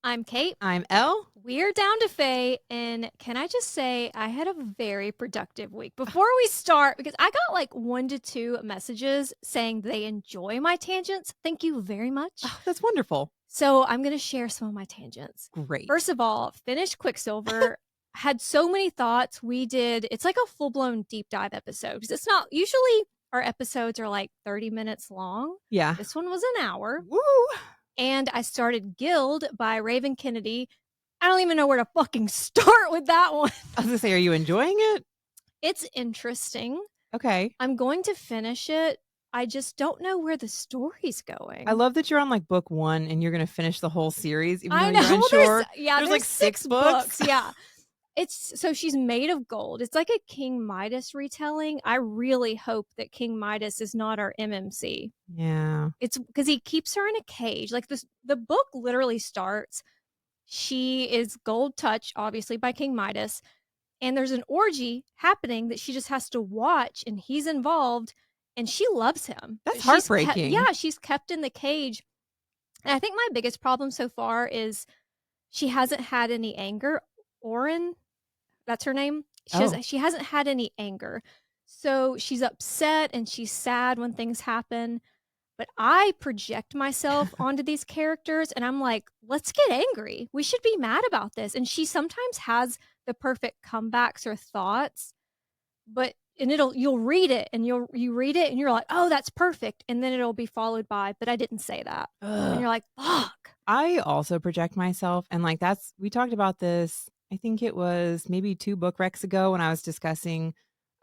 I'm Kate. I'm Elle. We're down to Faye, and can I just say I had a very productive week. Before we start, because I got like 1 to 2 messages saying they enjoy my tangents. Thank you very much. Oh, that's wonderful. So I'm going to share some of my tangents. Great. First of all, finished Quicksilver. Had so many thoughts. It's like a full blown deep dive episode because it's not usually our episodes are like 30 minutes long. Yeah. This one was an hour. Woo! And I started Guild by Raven Kennedy. I don't even know where to fucking start with that one. I was gonna say, are you enjoying it? It's interesting. Okay. I'm going to finish it. I just don't know where the story's I going. love that you're on like book 1 and you're gonna finish the whole series, even I though know. you're unsure. There's like 6 books. Yeah. So she's made of gold. It's like a King Midas retelling. I really hope that King Midas is not our MMC. Yeah. It's because he keeps her in a cage. Like the book literally starts. She is gold touch, obviously, by King Midas. And there's an orgy happening that she just has to watch, and he's involved, and she loves him. That's heartbreaking. She's kept in the cage. And I think my biggest problem so far is she hasn't had any anger. Oren, that's her name. She hasn't had any anger. So she's upset and she's sad when things happen. But I project myself onto these characters and I'm like, let's get angry. We should be mad about this. And she sometimes has the perfect comebacks or thoughts, you'll read it and you read it and you're like, oh, that's perfect. And then it'll be followed by, but I didn't say that. And you're like, fuck. I also project myself, and like we talked about this, I think it was maybe 2 book recs ago when I was discussing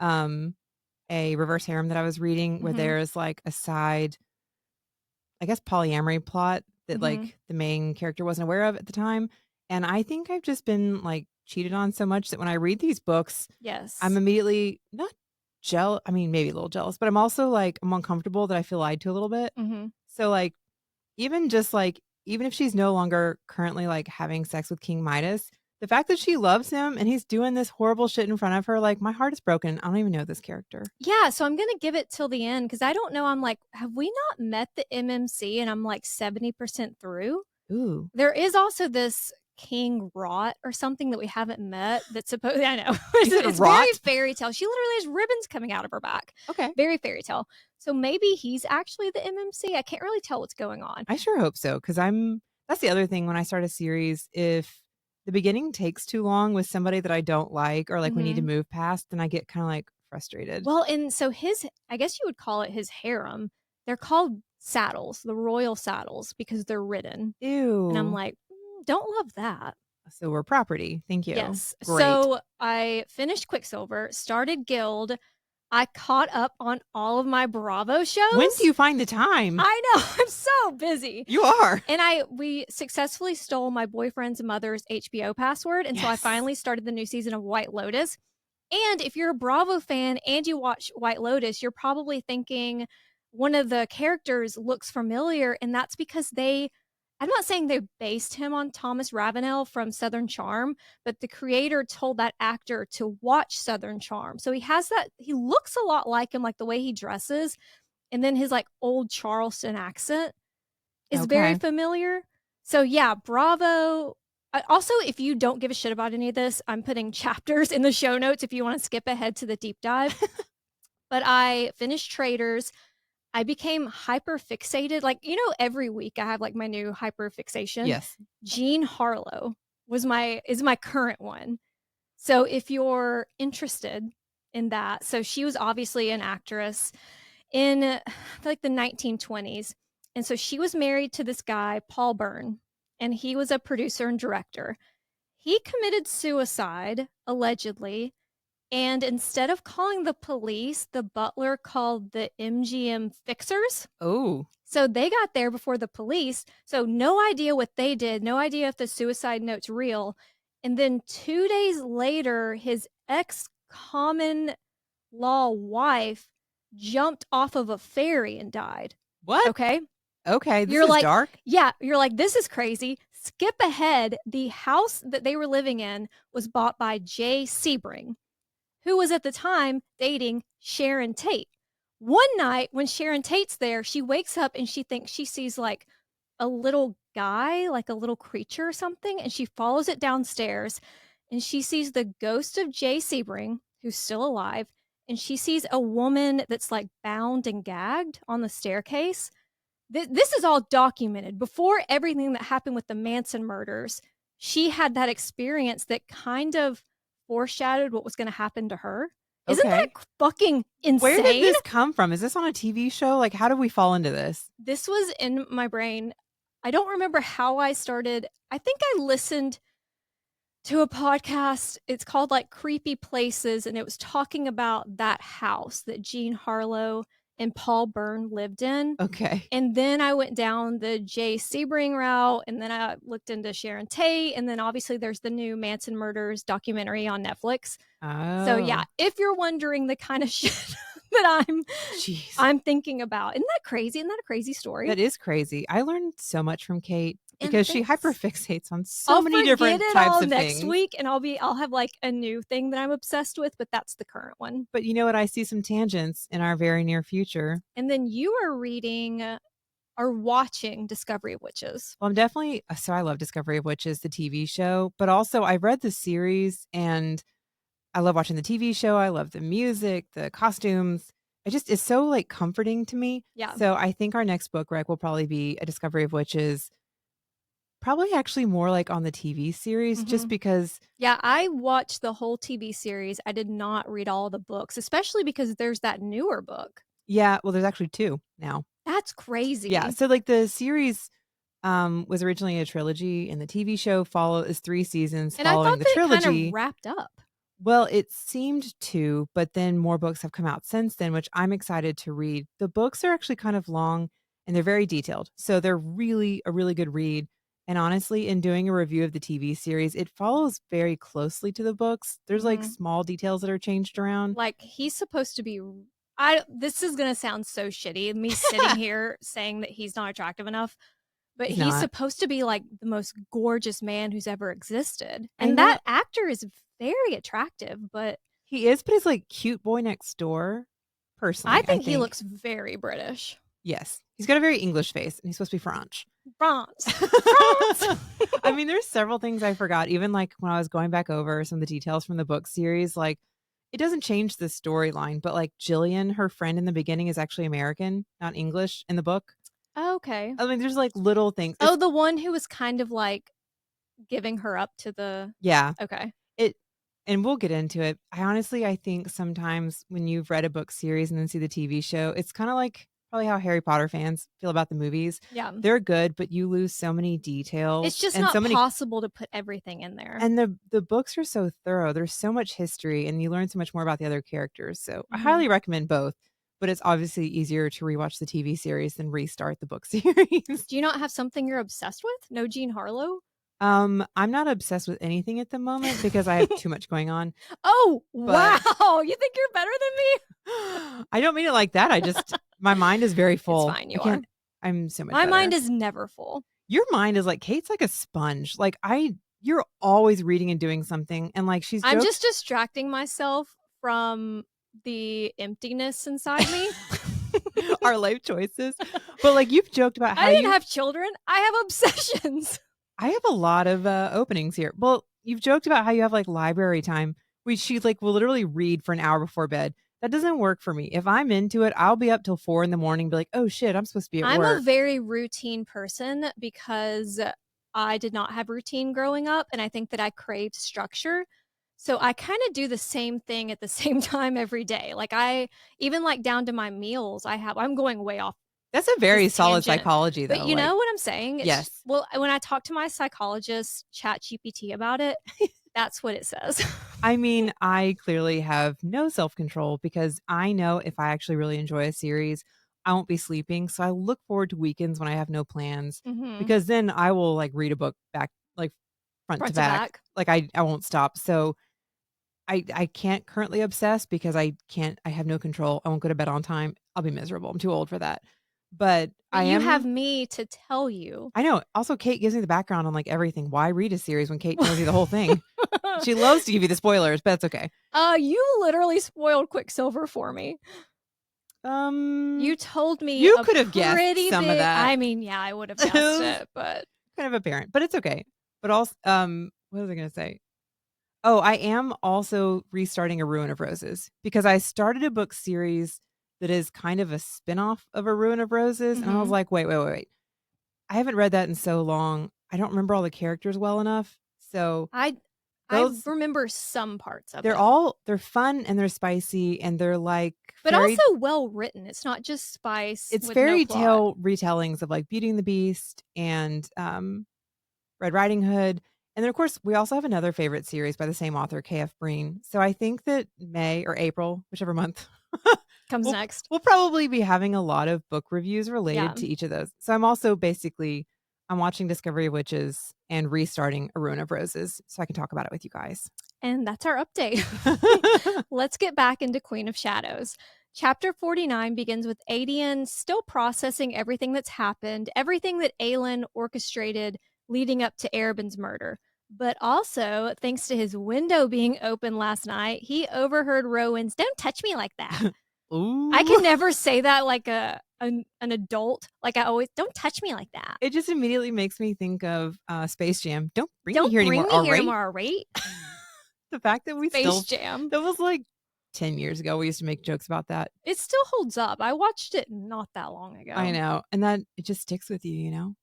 a reverse harem that I was reading where there's like a side, I guess, polyamory plot that like the main character wasn't aware of at the time. And I think I've just been like cheated on so much that when I read these books, Yes, I'm immediately not jealous. I mean, maybe a little jealous, but I'm also like, I'm uncomfortable that I feel lied to a little bit. So like, even if she's no longer currently like having sex with King Midas, the fact that she loves him and he's doing this horrible shit in front of her, like my heart is broken. I don't even know this character. Yeah, so I'm gonna give it till the end because I don't know. I'm like, have we not met the MMC? And I'm like 70% through. Ooh. There is also this King Rot or something that we haven't met that's supposed, I know. It's very fairy tale. She literally has ribbons coming out of her back. Okay. Very fairy tale. So maybe he's actually the MMC. I can't really tell what's going on. I sure hope so, because that's the other thing when I start a series. If the beginning takes too long with somebody that I don't like or like we need to move past, then I get kind of like frustrated. Well, and so I guess you would call it his harem. They're called saddles, the royal saddles, because they're ridden. Ew. And I'm like, don't love that. So we're property. Thank you. Yes. Great. So I finished Quicksilver, started Guild. I caught up on all of my Bravo shows. When do you find the time? I know. I'm so busy. You are. And we successfully stole my boyfriend's mother's HBO password. And so I finally started the new season of White Lotus. And if you're a Bravo fan and you watch White Lotus, you're probably thinking one of the characters looks familiar. And that's because I'm not saying they based him on Thomas Ravenel from Southern Charm, but the creator told that actor to watch Southern Charm. So he looks a lot like him, like the way he dresses. And then his like old Charleston accent is very familiar. So yeah, Bravo. Also, if you don't give a shit about any of this, I'm putting chapters in the show notes if you want to skip ahead to the deep dive. But I finished Traders. I became hyper fixated. Like, every week I have like my new hyper fixation. Yes. Jean Harlow is my current one. So if you're interested in that, so she was obviously an actress in like the 1920s. And so she was married to this guy, Paul Byrne, and he was a producer and director. He committed suicide, allegedly. And instead of calling the police, the butler called the MGM fixers. Oh. So they got there before the police. So no idea what they did. No idea if the suicide note's real. And then 2 days later, his ex-common law wife jumped off of a ferry and died. What? Okay. This is dark. Yeah. You're like, this is crazy. Skip ahead. The house that they were living in was bought by Jay Sebring, who was at the time dating Sharon Tate. One night when Sharon Tate's there, she wakes up and she thinks she sees like a little guy, like a little creature or something, and she follows it downstairs, and she sees the ghost of Jay Sebring, who's still alive, and she sees a woman that's, like, bound and gagged on the staircase. This is all documented. Before everything that happened with the Manson murders, she had that experience that kind of foreshadowed what was gonna happen to her. Isn't that Okay. fucking Where did insane? this come from? Is this on a TV show? Like, how did we fall into this? This was in my brain. I don't remember how I started. I think I listened to a podcast. It's called like Creepy Places, and it was talking about that house that Jean Harlow and Paul Byrne lived in. Okay. And then I went down the Jay Sebring route, and then I looked into Sharon Tate, and then obviously there's the new Manson Murders documentary on Netflix. So yeah, Oh, if you're wondering the kind of shit that jeez. I'm thinking about, isn't that crazy? Isn't that a crazy story? That is crazy. I learned so much from Kate And because she thanks. hyperfixates on so I'll many forget different it types all of next things. week, and I'll have like a new thing that I'm obsessed with, but that's the current one. But you know what? I see some tangents in our very near future. And then you are reading or watching Discovery of Witches. Well, I'm definitely so I love Discovery of Witches, the TV show, but also I read the series and I love watching the TV show. I love the music, the costumes. It's so like comforting to me. Yeah. So I think our next book rec will probably be a Discovery of Witches, probably actually more like on the TV series, just Mhm. because. Yeah, I watched the whole TV series. I did not read all the books, especially because there's that newer book. Yeah, well, there's actually two now. That's Yeah, crazy. so like the series was originally a trilogy, and the TV show is 3 seasons And I following thought the that it kind of trilogy. wrapped up. Well, it seemed to, but then more books have come out since then, which I'm excited to read. The books are actually kind of long and they're very detailed. So they're really a really good read. And honestly, in doing a review of the TV series, it follows very closely to the books. There's like Mhm. small details that are changed around. Like, he's supposed to be I this is gonna sound so shitty, me sitting here saying that he's not attractive enough, but He's he's not. supposed to be, like, the most gorgeous man who's ever existed, I and know that actor is very attractive, but he is, but he's like cute boy next door. I Personally, I think he think looks very British. yes, he's got a very English face, and he's supposed to be French. France. France! I mean, there's several things I forgot, even like when I was going back over some of the details from the book series. Like, it doesn't change the storyline, but like Jillian, her friend in the beginning, is actually American, not English in the book. Okay. I mean, there's like little things. Oh, the one who was kind of, like, giving her up to the Yeah, okay. it, and we'll get into it. I think sometimes when you've read a book series and then see the TV show, it's kind of like probably how Harry Potter fans feel about the movies. Yeah. They're good, but you lose so many It's details just and so not many. possible to put everything in there. And the books are so thorough. There's so much history and you learn so much more about the other characters. So I Mhm. highly recommend both, but it's obviously easier to rewatch the TV series than restart the book series. Do you not have something you're obsessed with? No Jean Harlow? I'm not obsessed with anything at the moment because I have too much going on, Oh, but wow! You think you're better than me? I don't mean it like that. My mind is very It's full. fine, you are. I'm so much My better. mind is never full. Your mind is like Kate's like a sponge. You're always reading and doing something. And like she's I'm jokes. just distracting myself from the emptiness inside me. Our life choices. But like you've joked about how I didn't have children. I have obsessions. I have a lot of openings here. Well, you've joked about how you have like library time. She like will literally read for an hour before bed. That doesn't work for me. If I'm into it, I'll be up till 4 in the morning, be like, oh shit, I'm supposed to be at I'm a work. very routine person because I did not have routine growing up, and I think that I craved structure. So I kind of do the same thing at the same time every day. Like I even like down to my meals, I'm going way off That's a very this solid tangent. psychology But though. you Like, know what I'm saying? yes. Well, when I talk to my psychologist, ChatGPT, about it, that's what it says. I mean, I clearly have no self-control because I know if I actually really enjoy a series, I won't be sleeping. So I look forward to weekends when I have no plans Mhm. because then I will like read a book back like front to Front to back. back. Like I won't stop. So I can't currently obsess because I have no control. I won't go to bed on time. I'll be miserable. I'm too old for that. But But you have me to tell you. I know. Also, Kate gives me the background on like everything. Why read a series when Kate tells you the whole thing? She loves to give you the spoilers, but that's okay. You literally spoiled Quicksilver for me. You told me you a could have guessed pretty some big of that. I mean, yeah, I would have guessed it, but kind of apparent, but it's okay. But also, what was I going to say? Oh, I am also restarting A Ruin of Roses because I started a book series that is kind of a spinoff of A Ruin of Roses. And I was Mhm. like, wait. I haven't read that in so long. I don't remember all the characters well enough. So I I those, remember some parts of it, they're fun and they're spicy and they're like but also well written. It's not just spice it's with no fairy plot. tale retellings of like Beauty and the Beast and Red Riding Hood. And then, of course, we also have another favorite series by the same author, K.F. Breene. So I think that May or April, whichever month, Comes we'll next. we'll probably be having a lot of book reviews related Yeah. to each of those. So I'm also basically I'm watching Discovery of Witches and restarting A Ruin of Roses so I can talk about it with you guys. And that's our update. Let's get back into Queen of Shadows. Chapter 49 begins with Adian still processing everything that's happened, everything that Aelin orchestrated leading up to Arabin's murder. But also, thanks to his window being open last night, he overheard Rowan's "Don't touch me like that." I Ooh. can never say that like an adult. Like I always, "Don't touch me like that." It just immediately makes me think of Space Jam. Don't bring me Don't here bring anymore. me All here right. tomorrow, right? The fact that we Space still Jam. that was like 10 years ago, we used to make jokes about that. It still holds up. I watched it not that long I ago. know, and that it just sticks with you, you know?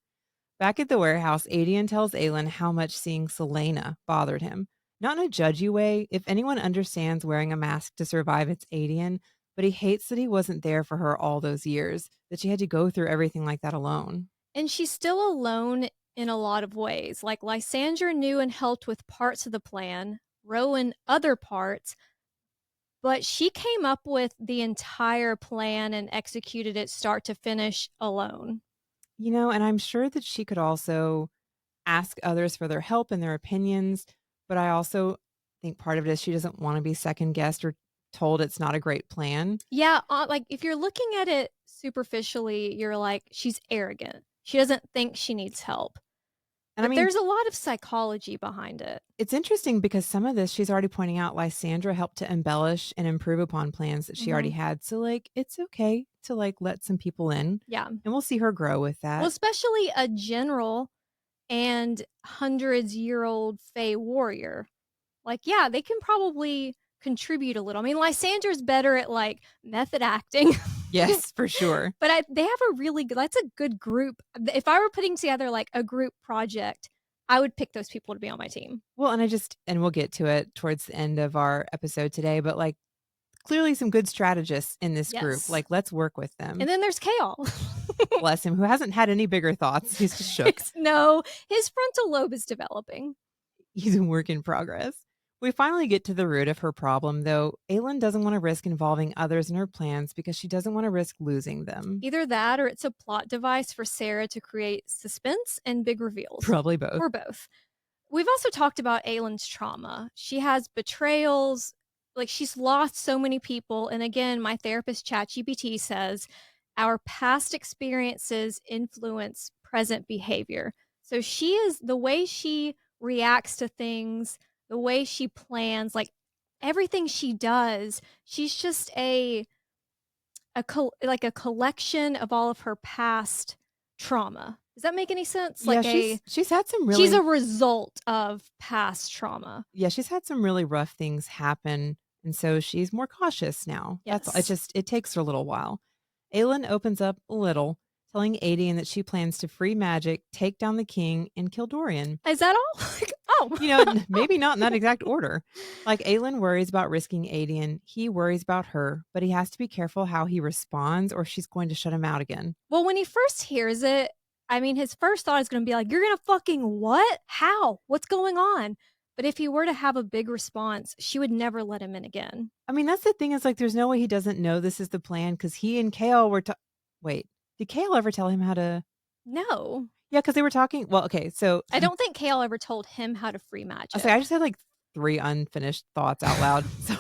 Back at the warehouse, Adian tells Aelin how much seeing Selena bothered him. Not in a judgy way. If anyone understands wearing a mask to survive, it's Adian, but he hates that he wasn't there for her all those years, that she had to go through everything like that alone. And she's still alone in a lot of ways. Like Lysandra knew and helped with parts of the plan, Rowan other parts, but she came up with the entire plan and executed it start to finish alone. You know, and I'm sure that she could also ask others for their help and their opinions, but I also think part of it is she doesn't want to be second guessed or told it's not a great plan. Yeah, like if you're looking at it superficially, you're like, she's arrogant. She doesn't think she needs help. And I But mean, there's a lot of psychology behind it. it's interesting because some of this she's already pointing out Lysandra helped to embellish and improve upon plans that she already Mhm. had. So like it's okay to like let some people in Yeah. and we'll see her grow with Well, that. especially a general and hundreds-year-old Fey warrior. Like, yeah, they can probably contribute a little. I mean, Lysandra's better at like method acting. Yes, for sure. But they have a really good, that's a good group. If I were putting together like a group project, I would pick those people to be on my team. Well, and we'll get to it towards the end of our episode today, but like clearly some good strategists in this group. Yes. Like let's work with them. And then there's Kale. Bless him, who hasn't had any bigger thoughts. He's just shook. No, his frontal lobe is developing. He's a work in progress. We finally get to the root of her problem, though. Aelin doesn't want to risk involving others in her plans because she doesn't want to risk losing them. Either that or it's a plot device for Sarah to create suspense and big reveals. Probably both. Or both. We've also talked about Aelin's trauma. She has betrayals, like she's lost so many people. And again, my therapist ChatGPT says our past experiences influence present behavior. So she is the way she reacts to things, the way she plans, like everything she does, she's just like a collection of all of her past trauma. Does that make any sense? Yeah, Like she's had some she's really a result of past trauma. yeah, she's had some really rough things happen, and so she's more cautious now. That's all. Yes. It takes her a little while. Aelin opens up a little, telling Adian that she plans to free magic, take down the king, and kill Dorian. Is that all? Oh. You know, maybe not in that exact order. Like Aelin worries about risking Adian, he worries about her, but he has to be careful how he responds or she's going to shut him out again. Well, when he first hears it, I mean, his first thought is going to be like, "You're going to fucking what? How? What's going on?" But if he were to have a big response, she would never let him in again. I mean, that's the thing is like, there's no way he doesn't know this is the plan because he and Kale were wait, did Kale ever tell him how to? No. Yeah, because they were talking. Well, okay, so I don't think Kale ever told him how to free magic. I say I just had like 3 unfinished thoughts out loud. Sorry.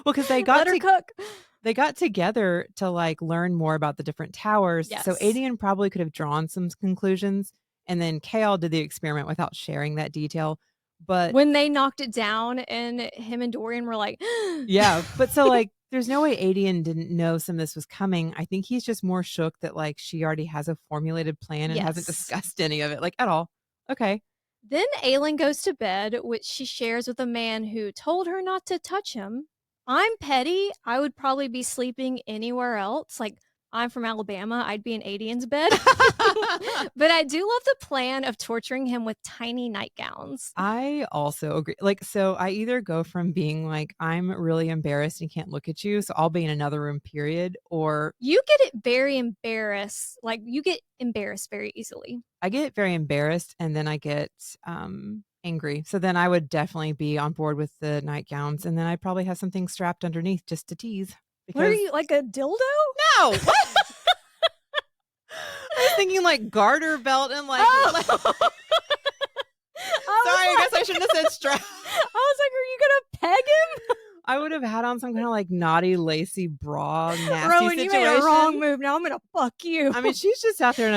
Well, because Let her cook. they got together to like learn more about the different towers. Yes. So Adian probably could have drawn some conclusions, and then Kale did the experiment without sharing that detail. But When they knocked it down and him and Dorian were like, yeah, but so like there's no way Adian didn't know some of this was coming. I think he's just more shook that, like, she already has a formulated plan and hasn't Yes. discussed any of it, like, at all. Okay. Then Aelin goes to bed, which she shares with a man who told her not to touch him. I'm petty. I would probably be sleeping anywhere else. Like, I'm from Alabama. I'd be in Adian's bed. But I do love the plan of torturing him with tiny nightgowns. I also agree. Like, so I either go from being like, I'm really embarrassed and can't look at you, so I'll be in another room, period, or You get it very embarrassed. Like, you get embarrassed very easily. I get very embarrassed and then I get angry. So then I would definitely be on board with the nightgowns and then I'd probably have something strapped underneath just to tease. What are Because you, like a dildo? no, I was thinking like garter belt and like, Oh! sorry, I guess I shouldn't have said strap. I was like, are you gonna peg him? I would have had on some kind of like naughty, lacy bra, nasty Rowan, situation. you made a wrong move. Now I'm gonna fuck you. I mean, she's just out there in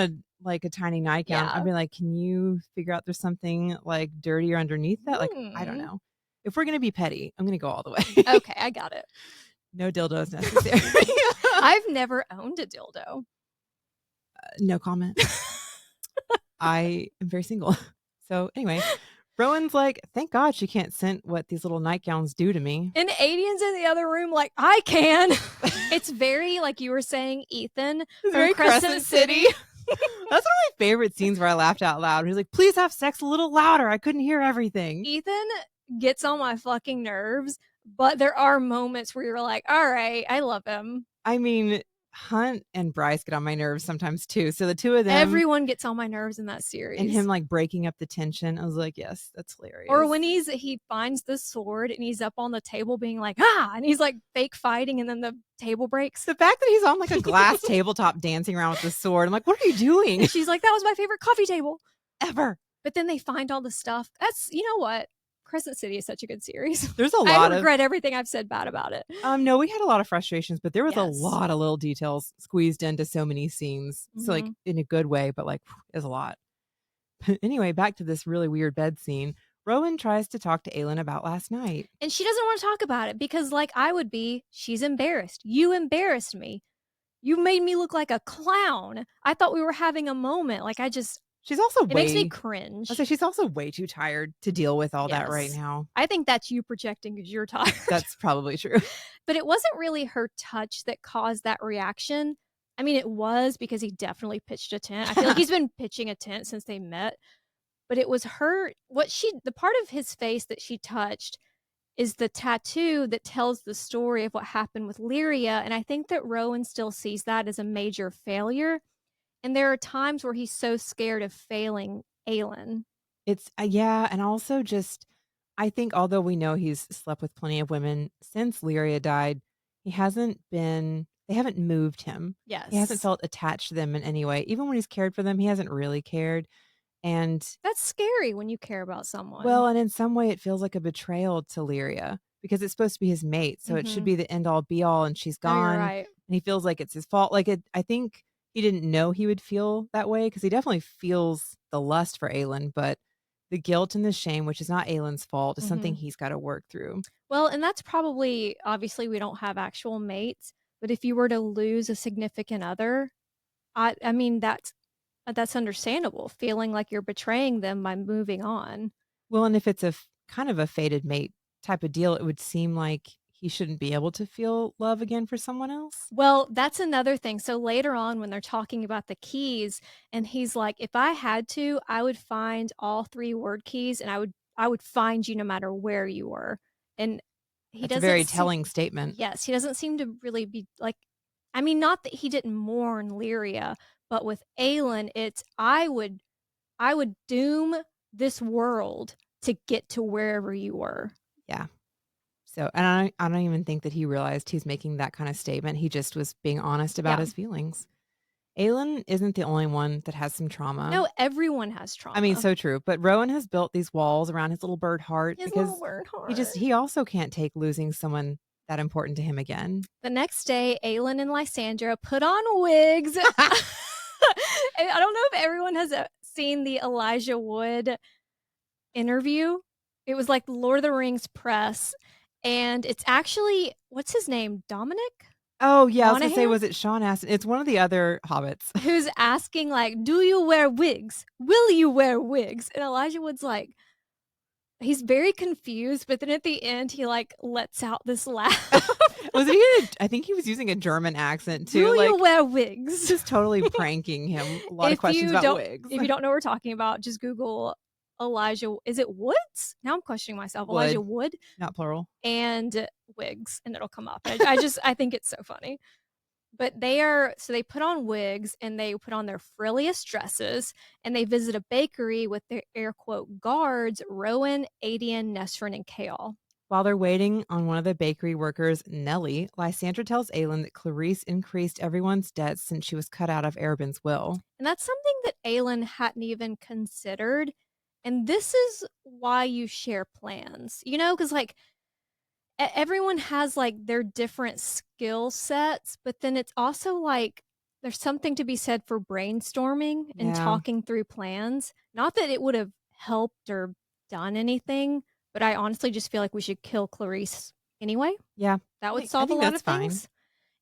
a tiny nightgown. Yeah. I'd be like, can you figure out there's something like dirtier underneath that? Like, I don't know. If we're gonna be petty, I'm gonna go all the way. Okay, I got it. No dildos necessary. I've never owned a dildo. No comment. I am very single. So anyway, Rowan's like, thank God she can't sense what these little nightgowns do to me. And Adian's in the other room like, I can. It's very, like you were saying, Ethan from Very Crescent City. That's one of my favorite scenes where I laughed out loud. He's like, please have sex a little louder. I couldn't hear everything. Ethan gets on my fucking nerves, but there are moments where you're like, all right, I love him. I mean, Hunt and Bryce get on my nerves sometimes too. So the two of them. Everyone gets on my nerves in that series. And him like breaking up the tension. I was like, yes, that's hilarious. Or when he finds the sword and he's up on the table being like, and he's like fake fighting and then the table breaks. The fact that he's on like a glass tabletop dancing around with the sword. I'm like, what are you doing? And she's like, that was my favorite coffee table ever. But then they find all the stuff. That's, you know what? Crescent City is such a good series. There's a lot I regret everything I've said bad about it. No, we had a lot of frustrations, but there was a lot of little details squeezed into so many scenes. So like in a good way, but like there's a lot. But anyway, back to this really weird bed scene. Rowan tries to talk to Aelin about last night. And she doesn't want to talk about it because like I would be, she's embarrassed. You embarrassed me. You made me look like a clown. I thought we were having a moment. Like she's also it makes me cringe. I say she's also way too tired to deal with all that right now. I think that's you projecting because you're tired. That's probably true. But it wasn't really her touch that caused that reaction. I mean, it was because he definitely pitched a tent. I feel like he's been pitching a tent since they met. But it was her, the part of his face that she touched is the tattoo that tells the story of what happened with Lyria. And I think that Rowan still sees that as a major failure. And there are times where he's so scared of failing Aelin. It's, yeah. And also just, I think although we know he's slept with plenty of women since Lyria died, they haven't moved him. Yes. He hasn't felt attached to them in any way. Even when he's cared for them, he hasn't really cared. And that's scary when you care about someone. Well, and in some way it feels like a betrayal to Lyria because it's supposed to be his mate. So it should be the end all be all and she's gone. You're right. And he feels like it's his fault. Like I think he didn't know he would feel that way because he definitely feels the lust for Aelin, but the guilt and the shame, which is not Aelin's fault, is something he's got to work through. Well, and that's probably, obviously we don't have actual mates, but if you were to lose a significant other, I mean, that's understandable, feeling like you're betraying them by moving on. Well, and if it's a kind of a fated mate type of deal, it would seem like he shouldn't be able to feel love again for someone else. Well, that's another thing. So later on when they're talking about the keys and he's like, if I had to, I would find all 3 word keys and I would find you no matter where you were. And he doesn't. That's a very telling statement. Yes. He doesn't seem to really be like, I mean, not that he didn't mourn Lyria, but with Aelin, it's I would doom this world to get to wherever you were. Yeah. So, and I don't even think that he realized he's making that kind of statement. He just was being honest about his feelings. Aelin isn't the only one that has some trauma. No, everyone has trauma. I mean, so true. But Rowan has built these walls around his little bird heart because he also can't take losing someone that important to him again. The next day, Aelin and Lysandra put on wigs. I don't know if everyone has seen the Elijah Wood interview. It was like Lord of the Rings press. And it's actually, what's his name? Dominic Oh, yeah, I was gonna say, Monaghan? was it Sean Astin? It's one of the other hobbits. Who's asking, like, do you wear wigs? Will you wear wigs? And Elijah Wood's like, he's very confused, but then at the end, he like lets out this laugh. Was it I think he was using a German accent Do too, you like, wear wigs? just totally pranking him. A lot of If questions you about don't wigs. if you don't know what we're talking about, just Google Elijah, is it Woods? Now I'm questioning myself. Elijah Wood, Wood not plural. and wigs, and it'll come up. I think it's so funny. But they put on wigs and they put on their frilliest dresses and they visit a bakery with their air quote guards, Rowan, Adian, Nesrin, and Kaol. While they're waiting on one of the bakery workers, Nellie, Lysandra tells Aelin that Clarice increased everyone's debts since she was cut out of Arobyn's will. And that's something that Aelin hadn't even considered. And this is why you share plans, you know, because like everyone has like their different skill sets, but then it's also like there's something to be said for brainstorming and Yeah. talking through plans. Not that it would have helped or done anything, but I honestly just feel like we should kill Clarice anyway. Yeah. That would I solve a think lot that's of fine. things.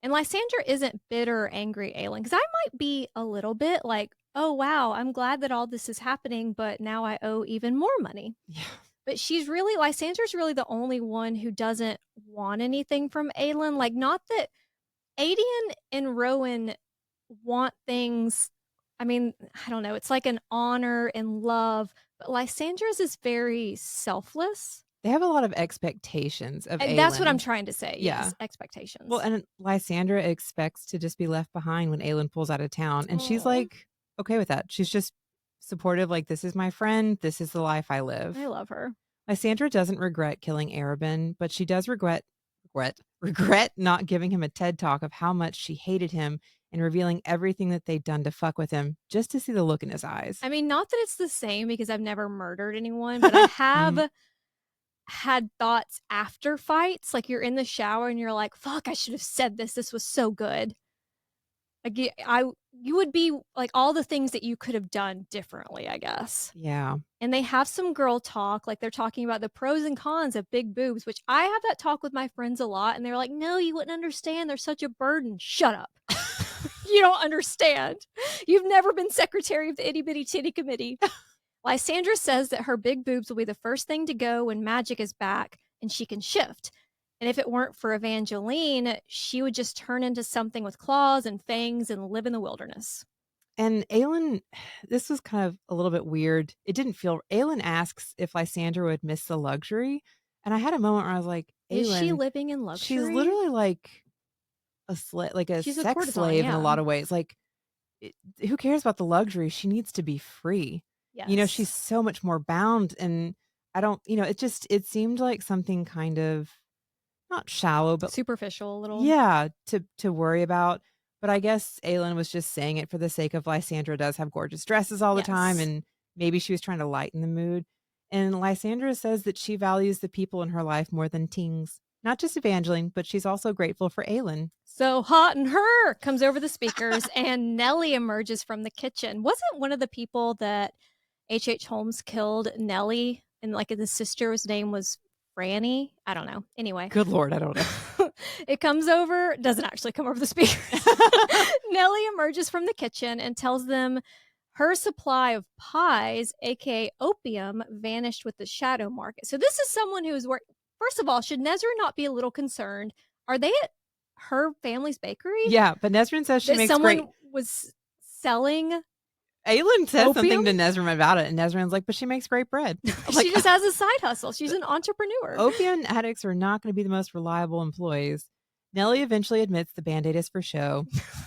And Lysandra isn't bitter or angry, Aelin, because I might be a little bit like, oh wow, I'm glad that all this is happening, but now I owe even more money. Yeah. But Lysandra's really the only one who doesn't want anything from Aelin. Like, not that Adian and Rowan want things. I mean, I don't know. It's like an honor and love, but Lysandra's is very selfless. They have a lot of expectations of And that's what I'm Aelin. trying to say. Yeah. Yes, expectations. Well, and Lysandra expects to just be left behind when Aelin pulls out of town. And she's Aw. like, okay with that. She's just supportive, like, this is my friend. This is the life I live. I love her. Lysandra doesn't regret killing Arobyn, but she does regret not giving him a TED talk of how much she hated him and revealing everything that they'd done to fuck with him just to see the look in his eyes. I mean, not that it's the same because I've never murdered anyone, but I have had thoughts after fights. Like, you're in the shower and you're like, fuck, I should have said this. This was so good. Like, you would be like all the things that you could have done differently, I guess. Yeah. And they have some girl talk, like they're talking about the pros and cons of big boobs, which I have that talk with my friends a lot. And they're like, no, you wouldn't understand. They're such a burden. Shut up. You don't understand. You've never been secretary of the itty bitty titty committee. Lysandra says that her big boobs will be the first thing to go when magic is back and she can shift. And if it weren't for Evangeline, she would just turn into something with claws and fangs and live in the wilderness. And Aelin, this was kind of a little bit weird. It didn't feel. Aelin asks if Lysandra would miss the luxury. And I had a moment where I was like, Is she Aelin, living in luxury? she's literally like a She's a sex courtesan, slave in yeah. a lot of ways. Like, who cares about the luxury? She needs to be free. Yes. You know, she's so much more bound. And I don't, it seemed like something kind of not shallow, but superficial a little. yeah, to worry about. But I guess Aelin was just saying it for the sake of Lysandra does have gorgeous dresses all the time, Yes. and maybe she was trying to lighten the mood. And Lysandra says that she values the people in her life more than tings. Not just Evangeline, but she's also grateful for Aelin. So hot and her comes over the speakers and Nellie emerges from the kitchen. Wasn't one of the people that H.H. Holmes killed Nellie and like the sister's name was Franny? I don't know. Anyway. Good Lord, I don't know. It comes over, doesn't actually come over the speakers. Nellie emerges from the kitchen and tells them her supply of pies, aka opium, vanished with the shadow market. So this is someone who is working. First of all, should Nezra not be a little concerned? Are they at her family's bakery? Yeah, but Nesrin says she that makes someone great. was selling. Aelin says opium? something to Nesrin about it, and Nesrin's like, but she makes great bread. Like, she just has a side hustle. She's an entrepreneur. Opium addicts are not going to be the most reliable employees. She eventually admits the Band-Aid is for show.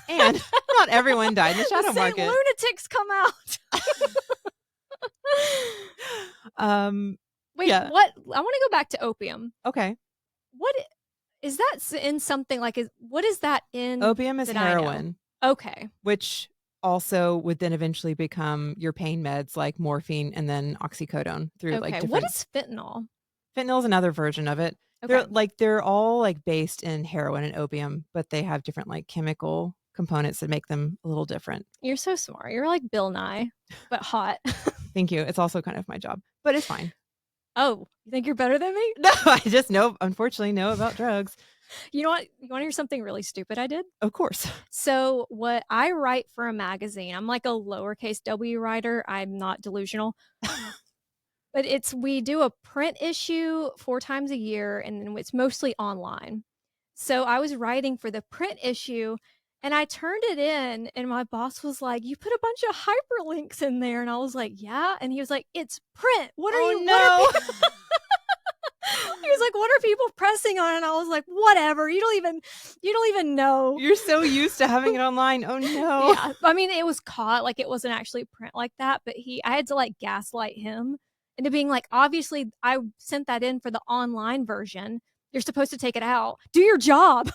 And not everyone died in the shadow market. Lunatics come out. Wait, yeah. what? I want to go back to opium. Okay. What is that in something like? What is that in? Opium is heroin. Okay. Which also would then eventually become your pain meds like morphine and then oxycodone through like different. What is fentanyl? Fentanyl is another version of it. Okay. They're all like based in heroin and opium, but they have different like chemical components that make them a little different. You're so smart. You're like Bill Nye, but hot. Thank you. It's also kind of my job, but it's fine. Oh, you think you're better than me? No, I just unfortunately know about drugs. You know what? You want to hear something really stupid I did? Of course. So, what I write for a magazine, I'm like a lowercase w writer. I'm not delusional. But we do a print issue 4 times a year, and then it's mostly online. So, I was writing for the print issue, and I turned it in, and my boss was like, "You put a bunch of hyperlinks in there." And I was like, "Yeah." And he was like, "It's print. Oh, what are no. He was like, "What are people pressing on?" And I was like, "Whatever. You don't even know." You're so used to having it online. Oh, no. Yeah. I mean, it was caught, like, it wasn't actually print like that, but I had to, like, gaslight him into being like, "Obviously, I sent that in for the online version. You're supposed to take it out. Do your job,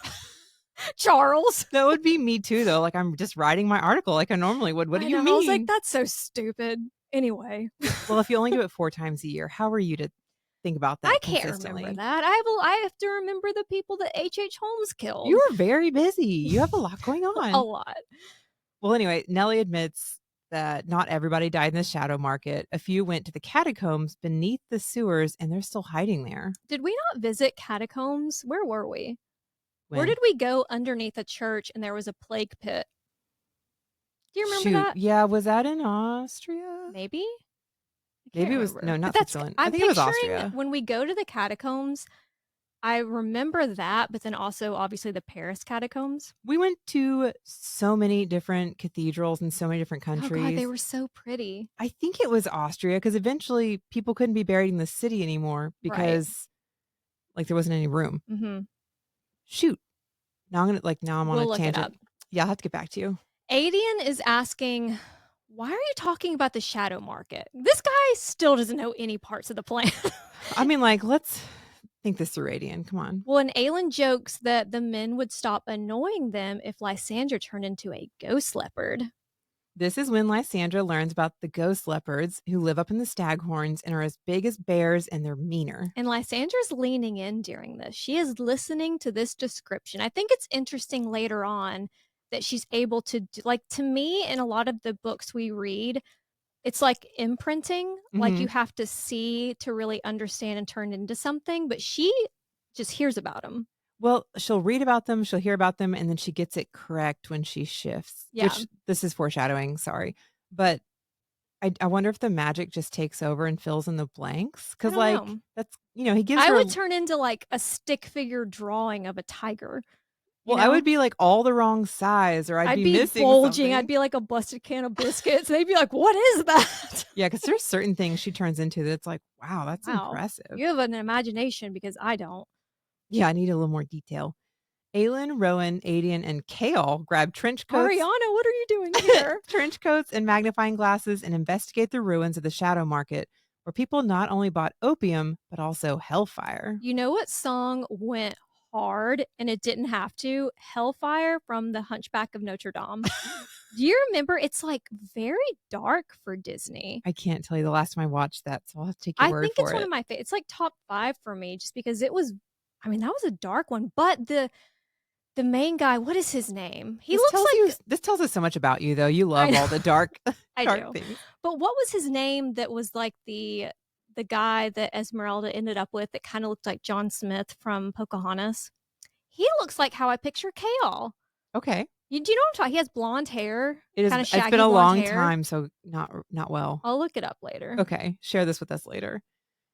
Charles." That would be me too, though. Like, I'm just writing my article like I normally would. What do I you know. I was like, mean? "That's so stupid." Anyway, Well, if you only do it 4 times a year, how are you to think about I that can't remember consistently? that. I have to remember the people that H. Holmes killed. You are very busy. You have a lot going A on. lot. Well, anyway, Nellie admits that not everybody died in the shadow market. A few went to the catacombs beneath the sewers, and they're still hiding there. Did we not visit catacombs? Where were we? Where When? did we go underneath a church and there was a plague pit? Do you remember Shoot. that? Yeah, was that in Austria? Maybe? I can't Maybe it was remember. no, But not that's Switzerland. I I'm think it was picturing Austria. when we go to the catacombs, I remember that, but then also obviously the Paris catacombs. We went to so many different cathedrals in so many different Oh god, they countries. were so pretty. I think it was Austria because eventually people couldn't be buried in the city anymore Right. because like there wasn't any room. Mhm. Shoot. Now I'm on a We'll look it up. tangent. Yeah, I'll have to get back to you. Adian is asking, "Why are you talking about the shadow market?" This guy still doesn't know any parts of the plan. I mean, like, let's think this through, Radian. Come on. Well, and Aelin jokes that the men would stop annoying them if Lysandra turned into a ghost leopard. This is when Lysandra learns about the ghost leopards who live up in the staghorns and are as big as bears and they're meaner. And Lysandra's leaning in during this. She is listening to this description. I think it's interesting later on that she's able to do, like, to me, in a lot of the books we read, it's like imprinting. Like, Hmm. you have to see to really understand and turn into something, but she just hears about them. Well, she'll read about them, she'll hear about them, and then she gets it correct when she shifts, Yeah. which this is foreshadowing, sorry. But I wonder if the magic just takes over and fills in the blanks. I Cause, don't like, know. that's, he gives I her, would turn into like a stick figure drawing of a tiger, you well, I know? would be like all the wrong size or I'd I'd be be missing bulging. I'd something. be like a busted can of biscuits. They'd be like, "What is that?" Yeah, because there's certain things she turns into that's like, wow, that's Wow. impressive. You have an imagination because I don't. Yeah, I need a little more detail. Aelin, Rowan, Adian, and Kale grab Ariana, what are you doing here? trench coats and magnifying glasses and investigate the ruins of the shadow market, where people not only bought opium, but also hellfire. You know what song went hard and it didn't have to? Hellfire from The Hunchback of Notre Dame. Do you remember? It's like very dark for Disney. I can't tell you the last time I watched that, so I'll have to take your I word think for it's one of it. my favorites. It's like top 5 for me just because it was, I mean, that was a dark one, but the main guy, what is his name? He looks like, This tells us so much about you though. You I love know, all the dark I dark do. things. But what was his name that was like the guy that Esmeralda ended up with that kind of looked like John Smith from Pocahontas? He looks like how I picture Kale. Okay. Do you know what I'm talking? He has blonde hair, kind of It's been shaggy a blonde long hair. time, so not well. I'll look it up later. Okay, share this with us later.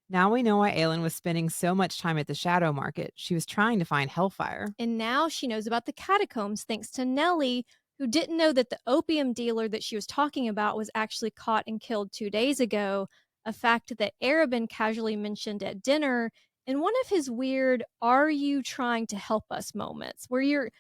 Now we know why Aelin was spending so much time at the shadow market. She was trying to find hellfire. And now she knows about the catacombs thanks to Nellie, who didn't know that the opium dealer that she was talking about was actually caught and killed 2 days ago, a fact that Arabin casually mentioned at dinner in one of his weird "are you trying to help us" moments, where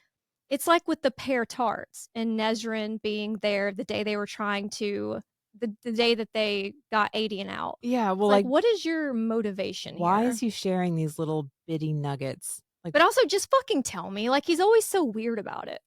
it's like with the pear tarts and Nezrin being there the day they were trying to the day that they got Adian out. Yeah, It's well, like, like, what is your motivation why here? is he sharing these little bitty nuggets? Like, But also just fucking tell me. Like, he's always so weird about it.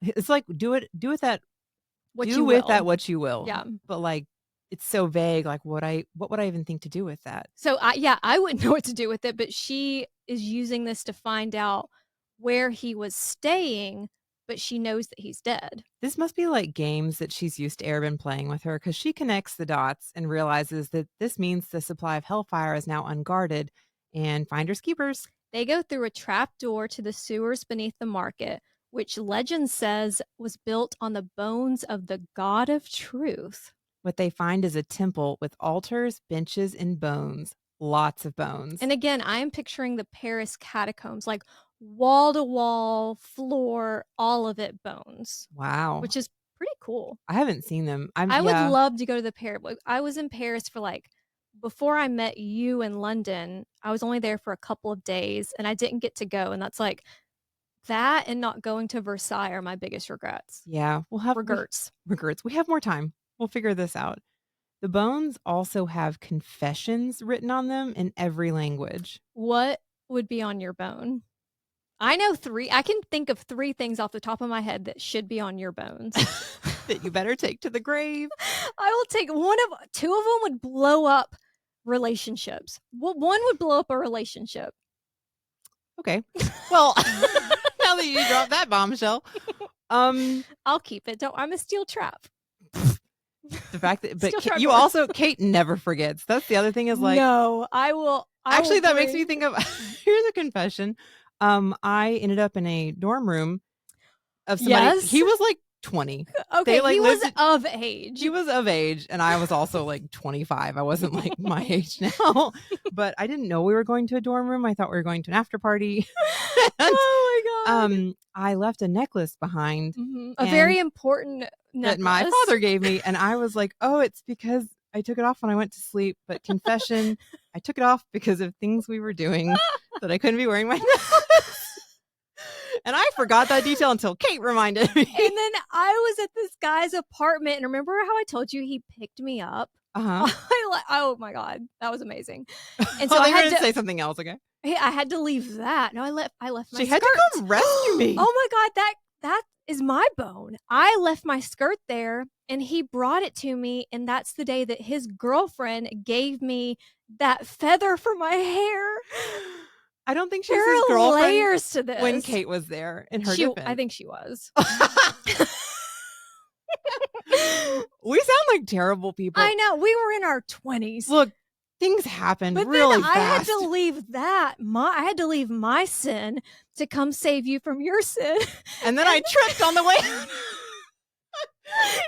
it's like What do you with that will. what you will. Yeah. But like, it's so vague. Like, what would I even think to do with that? So I wouldn't know what to do with it, but she is using this to find out where he was staying, but she knows that he's dead. This must be like games that she's used to Arabin playing with her, because she connects the dots and realizes that this means the supply of hellfire is now unguarded and finders keepers. They go through a trap door to the sewers beneath the market, which legend says was built on the bones of the God of Truth. What they find is a temple with altars, benches, and bones. Lots of bones. And again, I am picturing the Paris catacombs, like wall to wall, floor, all of it bones. Wow. Which is pretty cool. I haven't seen them. I would love to go to the Paris. I was in Paris for before I met you in London, I was only there for a couple of days and I didn't get to go. And that's that and not going to Versailles are my biggest regrets. Yeah. We'll have regrets. We have more time. We'll figure this out. The bones also have confessions written on them in every language. What would be on your bone? I know 3. I can think of 3 things off the top of my head that should be on your bones. That you better take to the grave. I will take 2 of them would blow up relationships. One would blow up a relationship. Okay. Well, now that you dropped that bombshell, I'll keep it. I'm a steel trap. The fact that, but you also, Kate never forgets. That's the other thing is no, I will. Actually, that makes me think of, here's a confession. I ended up in a dorm room of somebody. Yes? He was 20. Okay, he was of age. He was of age, and I was also 25. I wasn't my age now, but I didn't know we were going to a dorm room. I thought we were going to an after party. And, oh my god! I left a necklace behind, a very important necklace that my father gave me, and I was like, "Oh, it's because I took it off when I went to sleep." But confession, I took it off because of things we were doing that I couldn't be wearing my necklace. And I forgot that detail until Kate reminded me. And then I was at this guy's apartment, and remember how I told you he picked me up? Oh my god, that was amazing. And so I had to say something else. Okay, I had to leave that. No, I left my She skirt. had to come rescue me. Oh my god, that is my bone. I left my skirt there, and he brought it to me, and that's the day that his girlfriend gave me that feather for my hair. I don't think she was his girlfriend layers to this. when Kate was there in her defense. I think she was. We sound like terrible people. I know. We were in our 20s. Look, things happened really fast. I had to leave that. I had to leave my sin to come save you from your sin. And then I tripped on the way.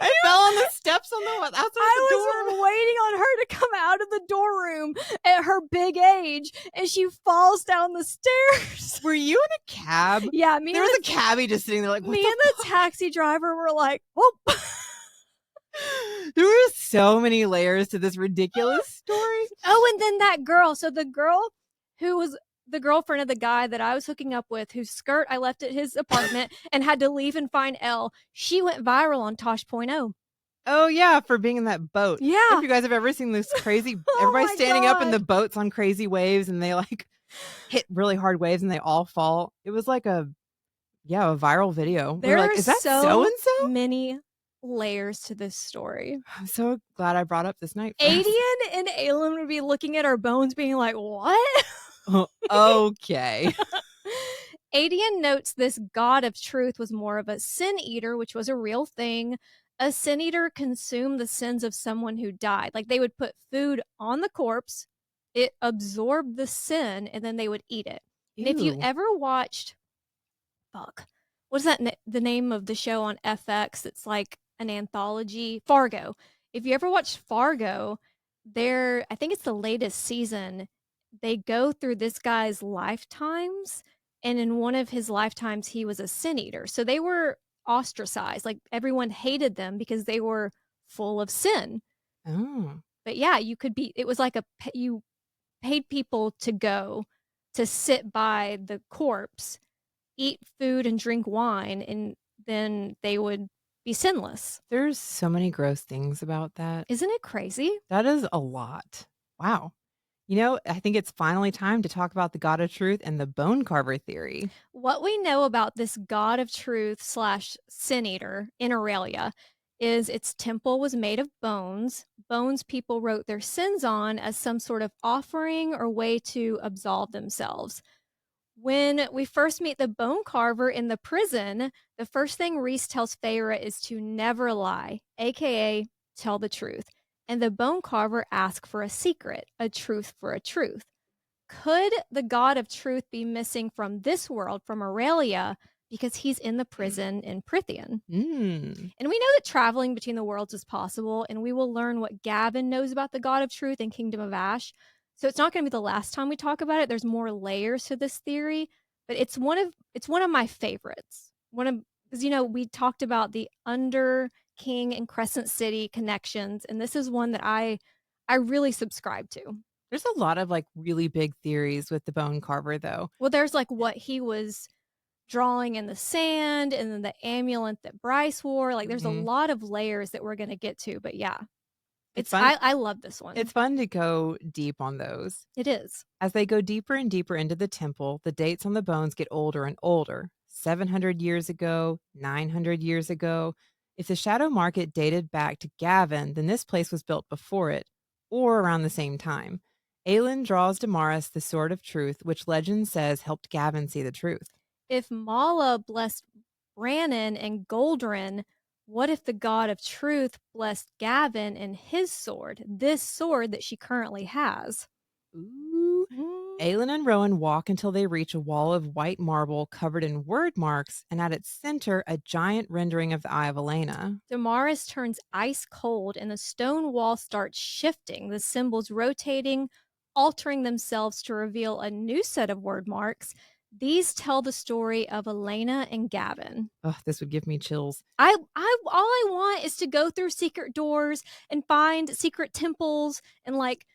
I fell on the steps on the outside the door. I was waiting on her to come out of the door room at her big age, and she falls down the stairs. Were you in a cab? Yeah, there was a cabbie just sitting there like, what me the and the taxi driver were like, whoop. There were so many layers to this ridiculous story. Oh, and then that girl. So the girl who was the girlfriend of the guy that I was hooking up with, whose skirt I left at his apartment and had to leave and find Elle, she went viral on Tosh.0. Oh, yeah, for being in that boat. Yeah. If you guys have ever seen this crazy, everybody standing up in the boats on crazy waves, and they hit really hard waves and they all fall. It was like a viral video. There are is that so-and-so? Many layers to this story. I'm so glad I brought up this night. Adian and Aylin would be looking at our bones being like, what? Okay. Adian notes this God of Truth was more of a sin eater, which was a real thing. A sin eater consumed the sins of someone who died. Like they would put food on the corpse, it absorbed the sin, and then they would eat it. Ew. And if you ever watched, what is that? The name of the show on FX? It's like an anthology. Fargo. If you ever watched Fargo, I think it's the latest season. They go through this guy's lifetimes, and in one of his lifetimes, he was a sin eater. So they were ostracized. Like everyone hated them because they were full of sin. Oh. But yeah, it was like you paid people to go to sit by the corpse, eat food and drink wine, and then they would be sinless. There's so many gross things about that. Isn't it crazy? That is a lot. Wow. I think it's finally time to talk about the God of Truth and the bone carver theory. What we know about this God of Truth / sin eater, inter alia, is its temple was made of bones. Bones people wrote their sins on as some sort of offering or way to absolve themselves. When we first meet the bone carver in the prison, the first thing Reese tells Feyre is to never lie, aka tell the truth. And the bone carver asks for a secret, a truth for a truth. Could the god of truth be missing from this world, from Aurelia, because he's in the prison in Prithian? Mm. And we know that traveling between the worlds is possible, and we will learn what Gavin knows about the God of Truth and Kingdom of Ash. So it's not going to be the last time we talk about it. There's more layers to this theory, but it's one of my favorites. One of because we talked about the Under King and Crescent City connections, and this is one that I really subscribe to. There's a lot of like really big theories with the bone carver, though. Well, there's like what he was drawing in the sand, and then the amulet that Bryce wore. Like, there's a Hmm. lot of layers that we're going to get to, but yeah, It's it's fun. I love this It's one. fun to go deep on those. It is. As they go deeper and deeper into the temple, the dates on the bones get older and older. 700 years ago, 900 years ago. If the Shadow Market dated back to Gavin, then this place was built before it, or around the same time. Aelin draws Damaris the Sword of Truth, which legend says helped Gavin see the truth. If Mala blessed Brannon and Goldrin, what if the God of Truth blessed Gavin and his sword, this sword that she currently has? Ooh. Mm. Aelin and Rowan walk until they reach a wall of white marble covered in word marks, and at its center, a giant rendering of the Eye of Elena. Damaris turns ice cold, and the stone wall starts shifting, the symbols rotating, altering themselves to reveal a new set of word marks. These tell the story of Elena and Gavin. Ugh, this would give me chills. I all I want is to go through secret doors and find secret temples and like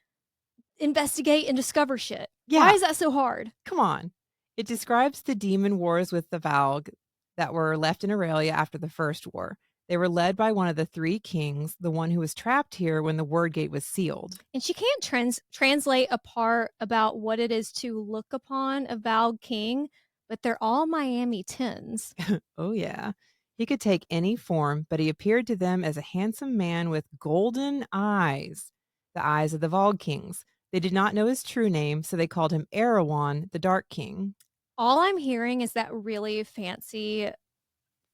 investigate and discover shit. Why Yeah, is that so hard? come on. It describes the demon wars with the Valg that were left in Aurelia after the First War. They were led by one of the three kings, the one who was trapped here when the Word Gate was sealed. And she can't translate a part about what it is to look upon a Val King, but they're all Miami 10s. Oh, yeah. He could take any form, but he appeared to them as a handsome man with golden eyes, the eyes of the Valg kings. They did not know his true name, so they called him Erewhon, the Dark King. All I'm hearing is that really fancy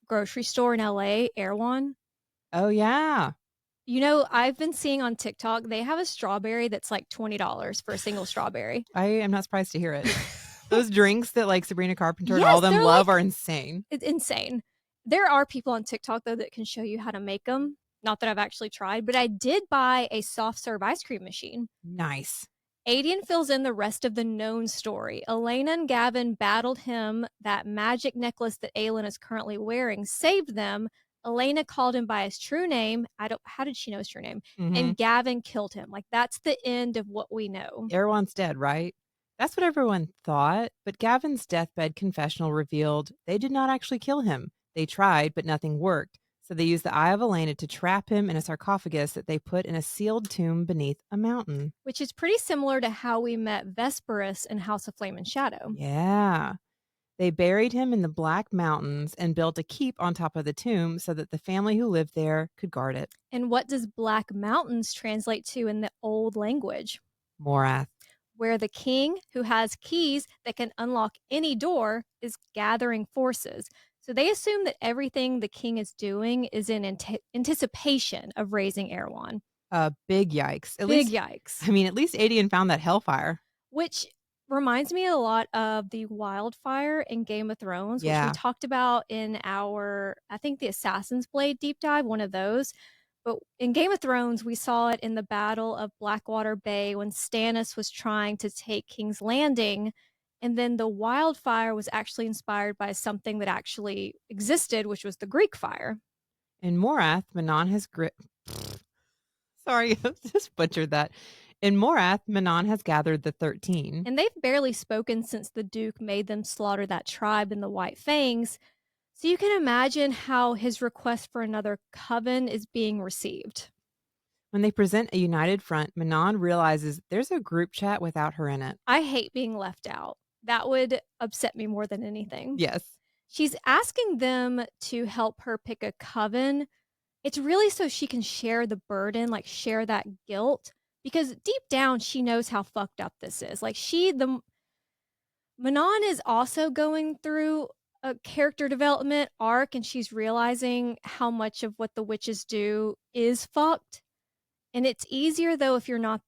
grocery store in LA, Erewhon. Oh, yeah. I've been seeing on TikTok, they have a strawberry that's like $20 for a single strawberry. I am not surprised to hear it. Those drinks that like Sabrina Carpenter and all Yes, of them they're love like are insane. it's insane. There are people on TikTok though that can show you how to make them. Not that I've actually tried, but I did buy a soft serve ice cream machine. Nice. Adian fills in the rest of the known story. Elena and Gavin battled him. That magic necklace that Aelin is currently wearing saved them. Elena called him by his true name. I don't How did she know his true name? Mhm. And Gavin killed him. Like, that's the end of what we know. Erewhon's dead, right? That's what everyone thought, but Gavin's deathbed confessional revealed they did not actually kill him. They tried, but nothing worked. So they used the Eye of Elena to trap him in a sarcophagus that they put in a sealed tomb beneath a mountain. Which is pretty similar to how we met Vesperus in House of Flame and Shadow. Yeah. They buried him in the Black Mountains and built a keep on top of the tomb so that the family who lived there could guard it. And what does Black Mountains translate to in the old language? Morath. Where the king, who has keys that can unlock any door, is gathering forces. So they assume that everything the king is doing is in anticipation of raising Erewhon. Big yikes. Big yikes. At least Adian found that hellfire. Which reminds me a lot of the wildfire in Game of Thrones, which we Yeah. talked about in I think the Assassin's Blade deep dive, one of those. But in Game of Thrones, we saw it in the Battle of Blackwater Bay when Stannis was trying to take King's Landing. And then the wildfire was actually inspired by something that actually existed, which was the Greek fire. In Morath, Manon has Sorry, I just butchered that. In Morath, Manon has gathered the 13. And they've barely spoken since the Duke made them slaughter that tribe in the White Fangs. So you can imagine how his request for another coven is being received. When they present a united front, Manon realizes there's a group chat without her in it. I hate being left out. That would upset me more than anything. Yes. She's asking them to help her pick a coven. It's really so she can share the burden, like share that guilt, because deep down she knows how fucked up this is. Like, Manon is also going through a character development arc, and she's realizing how much of what the witches do is fucked. And it's easier though if you're not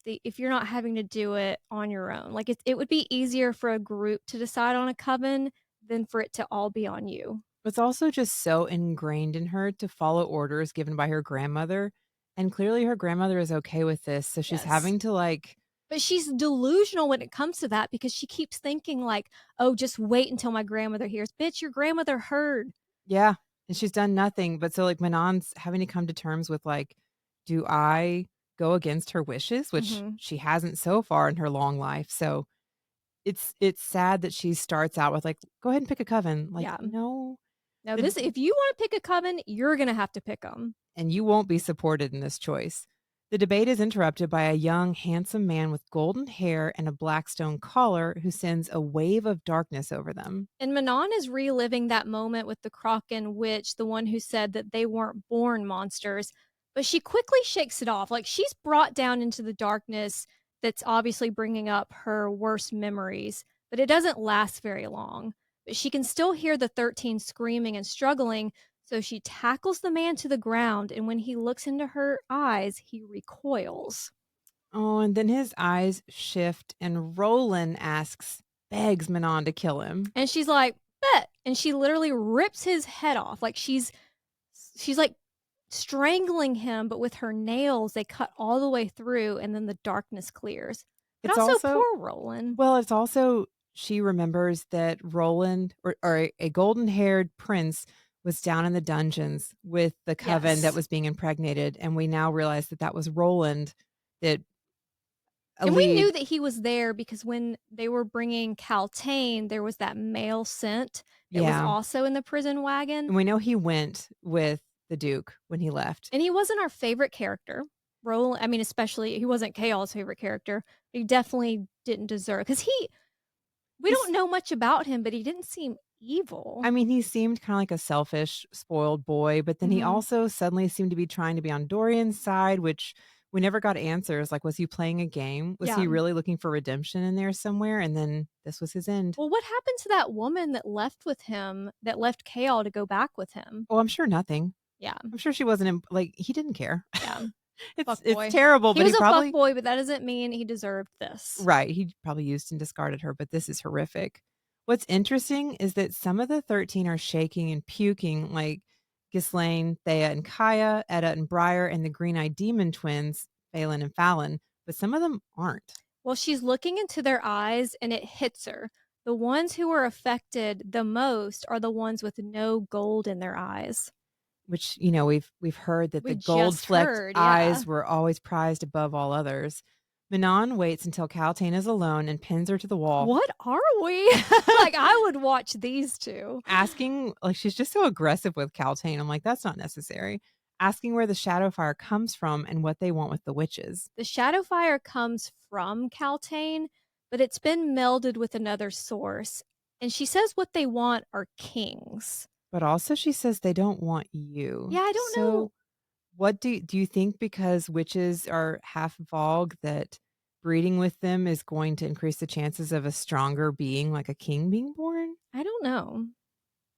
having to do it on your own. Like it would be easier for a group to decide on a coven than for it to all be on you. It's also just so ingrained in her to follow orders given by her grandmother, and clearly her grandmother is okay with this, so she's Yes. having to, like. But she's delusional when it comes to that because she keeps thinking like, "Oh, just wait until my grandmother hears." Bitch, your grandmother heard. Yeah, and she's done nothing, but so, like, Manon's having to come to terms with, like, do I go against her wishes, which Mhm. she hasn't so far in her long life, so it's sad that she starts out with, like, "Go ahead and pick a coven." Like, Yeah. no, Now the this if you wanna pick a coven, you're gonna have to pick them. and you won't be supported in this choice. The debate is interrupted by a young, handsome man with golden hair and a black stone collar who sends a wave of darkness over them. And Manon is reliving that moment with the Kraken witch, the one who said that they weren't born monsters, but she quickly shakes it off. Like she's brought down into the darkness that's obviously bringing up her worst memories, but it doesn't last very long. But she can still hear the 13 screaming and struggling, so she tackles the man to the ground, and when he looks into her eyes, he recoils. Oh, and then his eyes shift, and Roland begs Manon to kill him, And she's like, "Bet." And she literally rips his head off. Like she's like strangling him, but with her nails, they cut all the way through, and then the darkness clears. But It's also, also poor Roland. well, it's also she remembers that Roland or a golden-haired prince was down in the dungeons with the coven that Yes. was being impregnated, and we now realize that that was Roland that And we knew allayed. that he was there because when they were bringing Caltaine, there was that male scent that was Yeah, also in the prison wagon. and we know he went with the duke when he left. And he wasn't our favorite character. Roland, I mean, especially, he wasn't Chaol's favorite character. He definitely didn't deserve, because we He's don't know much about him, but he didn't seem evil. I mean, he seemed kinda like a selfish, spoiled boy, but then he Mhm. also suddenly seemed to be trying to be on Dorian's side, which we never got answers, like, was he playing a game? Was Yeah. he really looking for redemption in there somewhere? And then this was his end. Well, what happened to that woman that left with him, that left Chaol to go back with him? Oh, I'm sure nothing. Yeah, I'm sure she wasn't like, he didn't care. yeah. Fuck It's boy. terrible, He but he was a fuck probably. boy, but that doesn't mean he deserved this. Right, he probably used and discarded her, but this is horrific. What's interesting is that some of the 13 are shaking and puking, like Ghislaine, Thea, and Kaya, Etta and Briar, and the green-eyed demon twins, Phelan and Fallon, but some of them aren't, Well, she's looking into their eyes and it hits her. The ones who are affected the most are the ones with no gold in their eyes. which, we've heard that the We just gold-flecked heard, yeah. eyes were always prized above all others. Manon waits until Caltaine is alone and pins her to the wall, What are we? Like, I would watch these two. asking, like, she's just so aggressive with Caltaine. I'm like, "That's not necessary." Asking where the shadow fire comes from and what they want with the witches. The shadow fire comes from Caltaine, but it's been melded with another source. And she says what they want are kings. But also she says they don't want you. Yeah, I don't So, know. what do you think because witches are half Vogue that breeding with them is going to increase the chances of a stronger being, like a king being born? I don't know.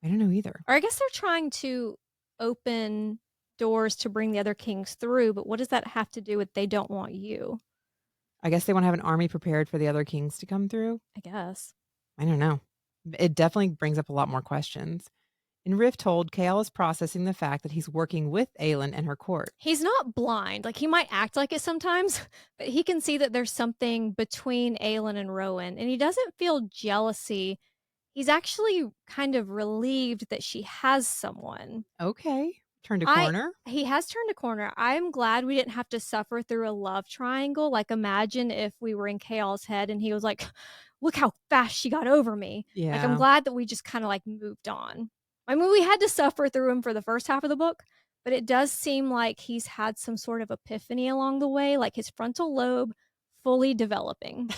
I don't know either. Or I guess they're trying to open doors to bring the other kings through, but what does that have to do with they don't want you? I guess they wanna have an army prepared for the other kings to come through? I guess. I don't know. It definitely brings up a lot more questions. In Rift Hold, Kale is processing the fact that he's working with Aelin and her court. He's not blind. Like, he might act like it sometimes, but he can see that there's something between Aelin and Rowan, and he doesn't feel jealousy. He's actually kind of relieved that she has someone. Okay. Turned a I corner. He has turned a corner. I'm glad we didn't have to suffer through a love triangle. Like, imagine if we were in Chaol's head and he was like, "Look how fast she got over me." Like, I'm Yeah. glad that we just kinda, like, moved on. I mean, we had to suffer through him for the first half of the book, but it does seem like he's had some sort of epiphany along the way, like his frontal lobe fully developing.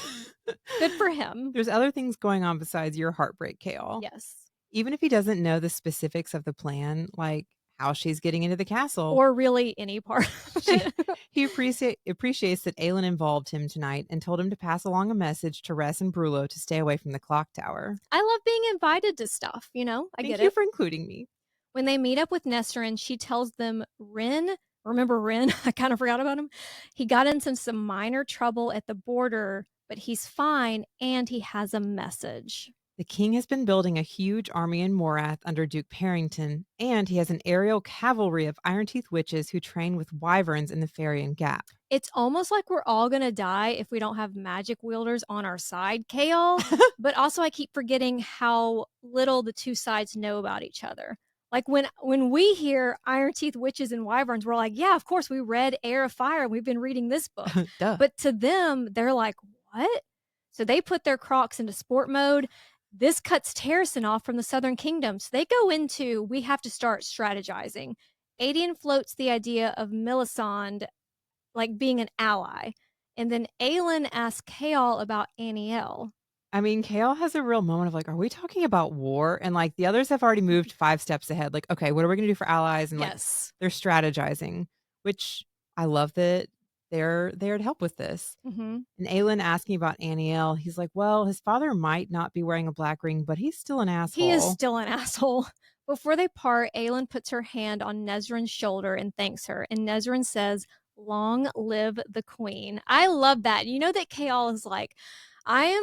Good for him. There's other things going on besides your heartbreak, Kale. Yes. Even if he doesn't know the specifics of the plan, like how she's getting into the castle. Or really any part of She it. he appreciates that Aelin involved him tonight and told him to pass along a message to Ress and Brullo to stay away from the clock tower. I love being invited to stuff, I Thank get you it. for including me. When they meet up with Nesrin, she tells them Rin, remember Rin? I kind of forgot about him. He got into some minor trouble at the border, but he's fine and he has a message. The king has been building a huge army in Morath under Duke Parrington, and he has an aerial cavalry of Iron Teeth witches who train with wyverns in the Farian Gap. It's almost like we're all gonna die if we don't have magic wielders on our side, Kale. But also, I keep forgetting how little the two sides know about each other. Like when we hear Iron Teeth witches and wyverns, we're like, yeah, of course, we read Air of Fire. We've been reading this book. Duh. But to them, they're like, what? So they put their Crocs into sport mode. This cuts Terrasen off from the Southern Kingdom. So they go into, we have to start strategizing. Adian floats the idea of Melisande like being an ally. And then Aelin asks Chaol about Aniel. I mean, Kale has a real moment of like, are we talking about war? And like the others have already moved 5 steps ahead. Like, okay, what are we going to do for allies? And like Yes. they're strategizing, which I love that they're there to help with this. Mm-hmm. And Aelin asking about Aniel, he's like, well, his father might not be wearing a black ring, but he's still an He is asshole. still an asshole. Before they part, Aelin puts her hand on Nesrin's shoulder and thanks her. And Nesrin says, long live the queen. I love that. You know that Chaol is like, I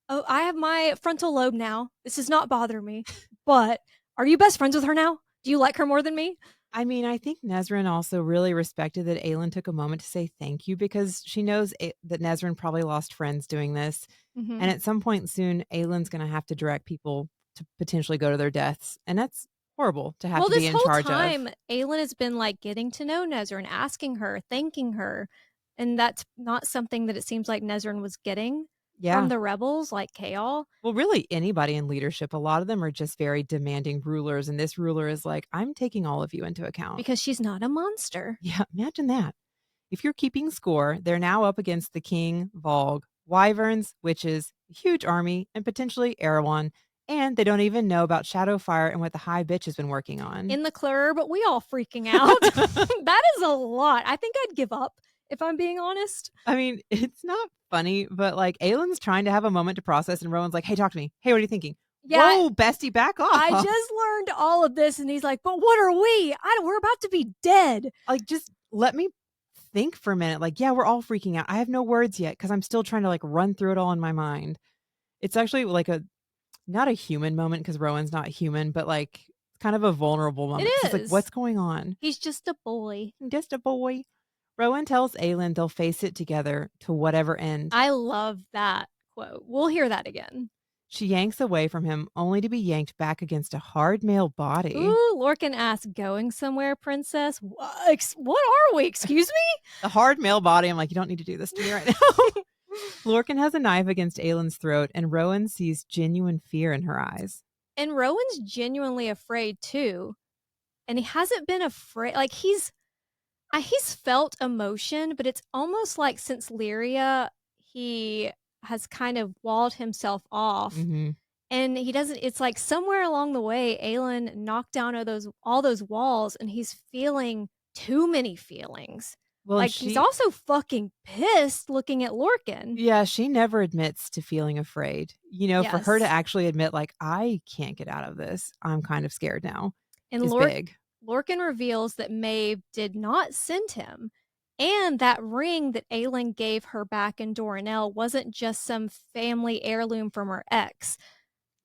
have my frontal lobe now. This does not bother me. But are you best friends with her now? Do you like her more than me? I mean, I think Nesrin also really respected that Aelin took a moment to say thank you because she knows that Nesrin probably lost friends doing this. Mm-hmm. And at some point soon, Aelin's going to have to direct people to potentially go to their deaths. And that's horrible to have Well, to be this in whole charge time, of. Aelin has been like getting to know Nezrin, asking her, thanking her. And that's not something that it seems like Nezrin was getting from Yeah. the rebels, like Chaol. Well, really, anybody in leadership, a lot of them are just very demanding rulers. And this ruler is like, I'm taking all of you into account. Because she's not a monster. Yeah, imagine that. If you're keeping score, they're now up against the king, Volg, wyverns, witches, a huge army, and potentially Erewhon. And they don't even know about Shadowfire and what the High Bitch has been working on. In the club, but we all freaking out. That is a lot. I think I'd give up if I'm being honest. I mean, it's not funny, but like Aylin's trying to have a moment to process, and Rowan's like, hey, talk to me. Hey, what are you thinking? Yeah, Whoa, bestie, back off. I just learned all of this, and he's like, but what are we? We're about to be dead. Like, just let me think for a minute. Like, yeah, we're all freaking out. I have no words yet because I'm still trying to like run through it all in my mind. It's actually like not a human moment because Rowan's not human, but like kind of a vulnerable moment. It It's like, is. what's going on? He's just a boy. Just a boy. Rowan tells Aelin they'll face it together to whatever end. I love that quote. We'll hear that again. She yanks away from him, only to be yanked back against a hard male body. Ooh, Lorcan asks, going somewhere, princess? What are we? Excuse me? The hard male body. I'm like, you don't need to do this to me right now. Lorcan has a knife against Aelin's throat, and Rowan sees genuine fear in her eyes. And Rowan's genuinely afraid too. And he hasn't been afraid. Like he's felt emotion, but it's almost like since Lyria, he has kind of walled himself off. Mm-hmm. And he doesn't, it's like somewhere along the way, Aelin knocked down all those walls and he's feeling too many feelings. Well, like he's also fucking pissed looking at Lorcan. Yeah, she never admits to feeling afraid. You know, for her to actually admit, like, I can't get out of this. I'm kind of scared now. And is big. Lorcan reveals that Maeve did not send him. And that ring that Aelin gave her back in Doranel wasn't just some family heirloom from her ex.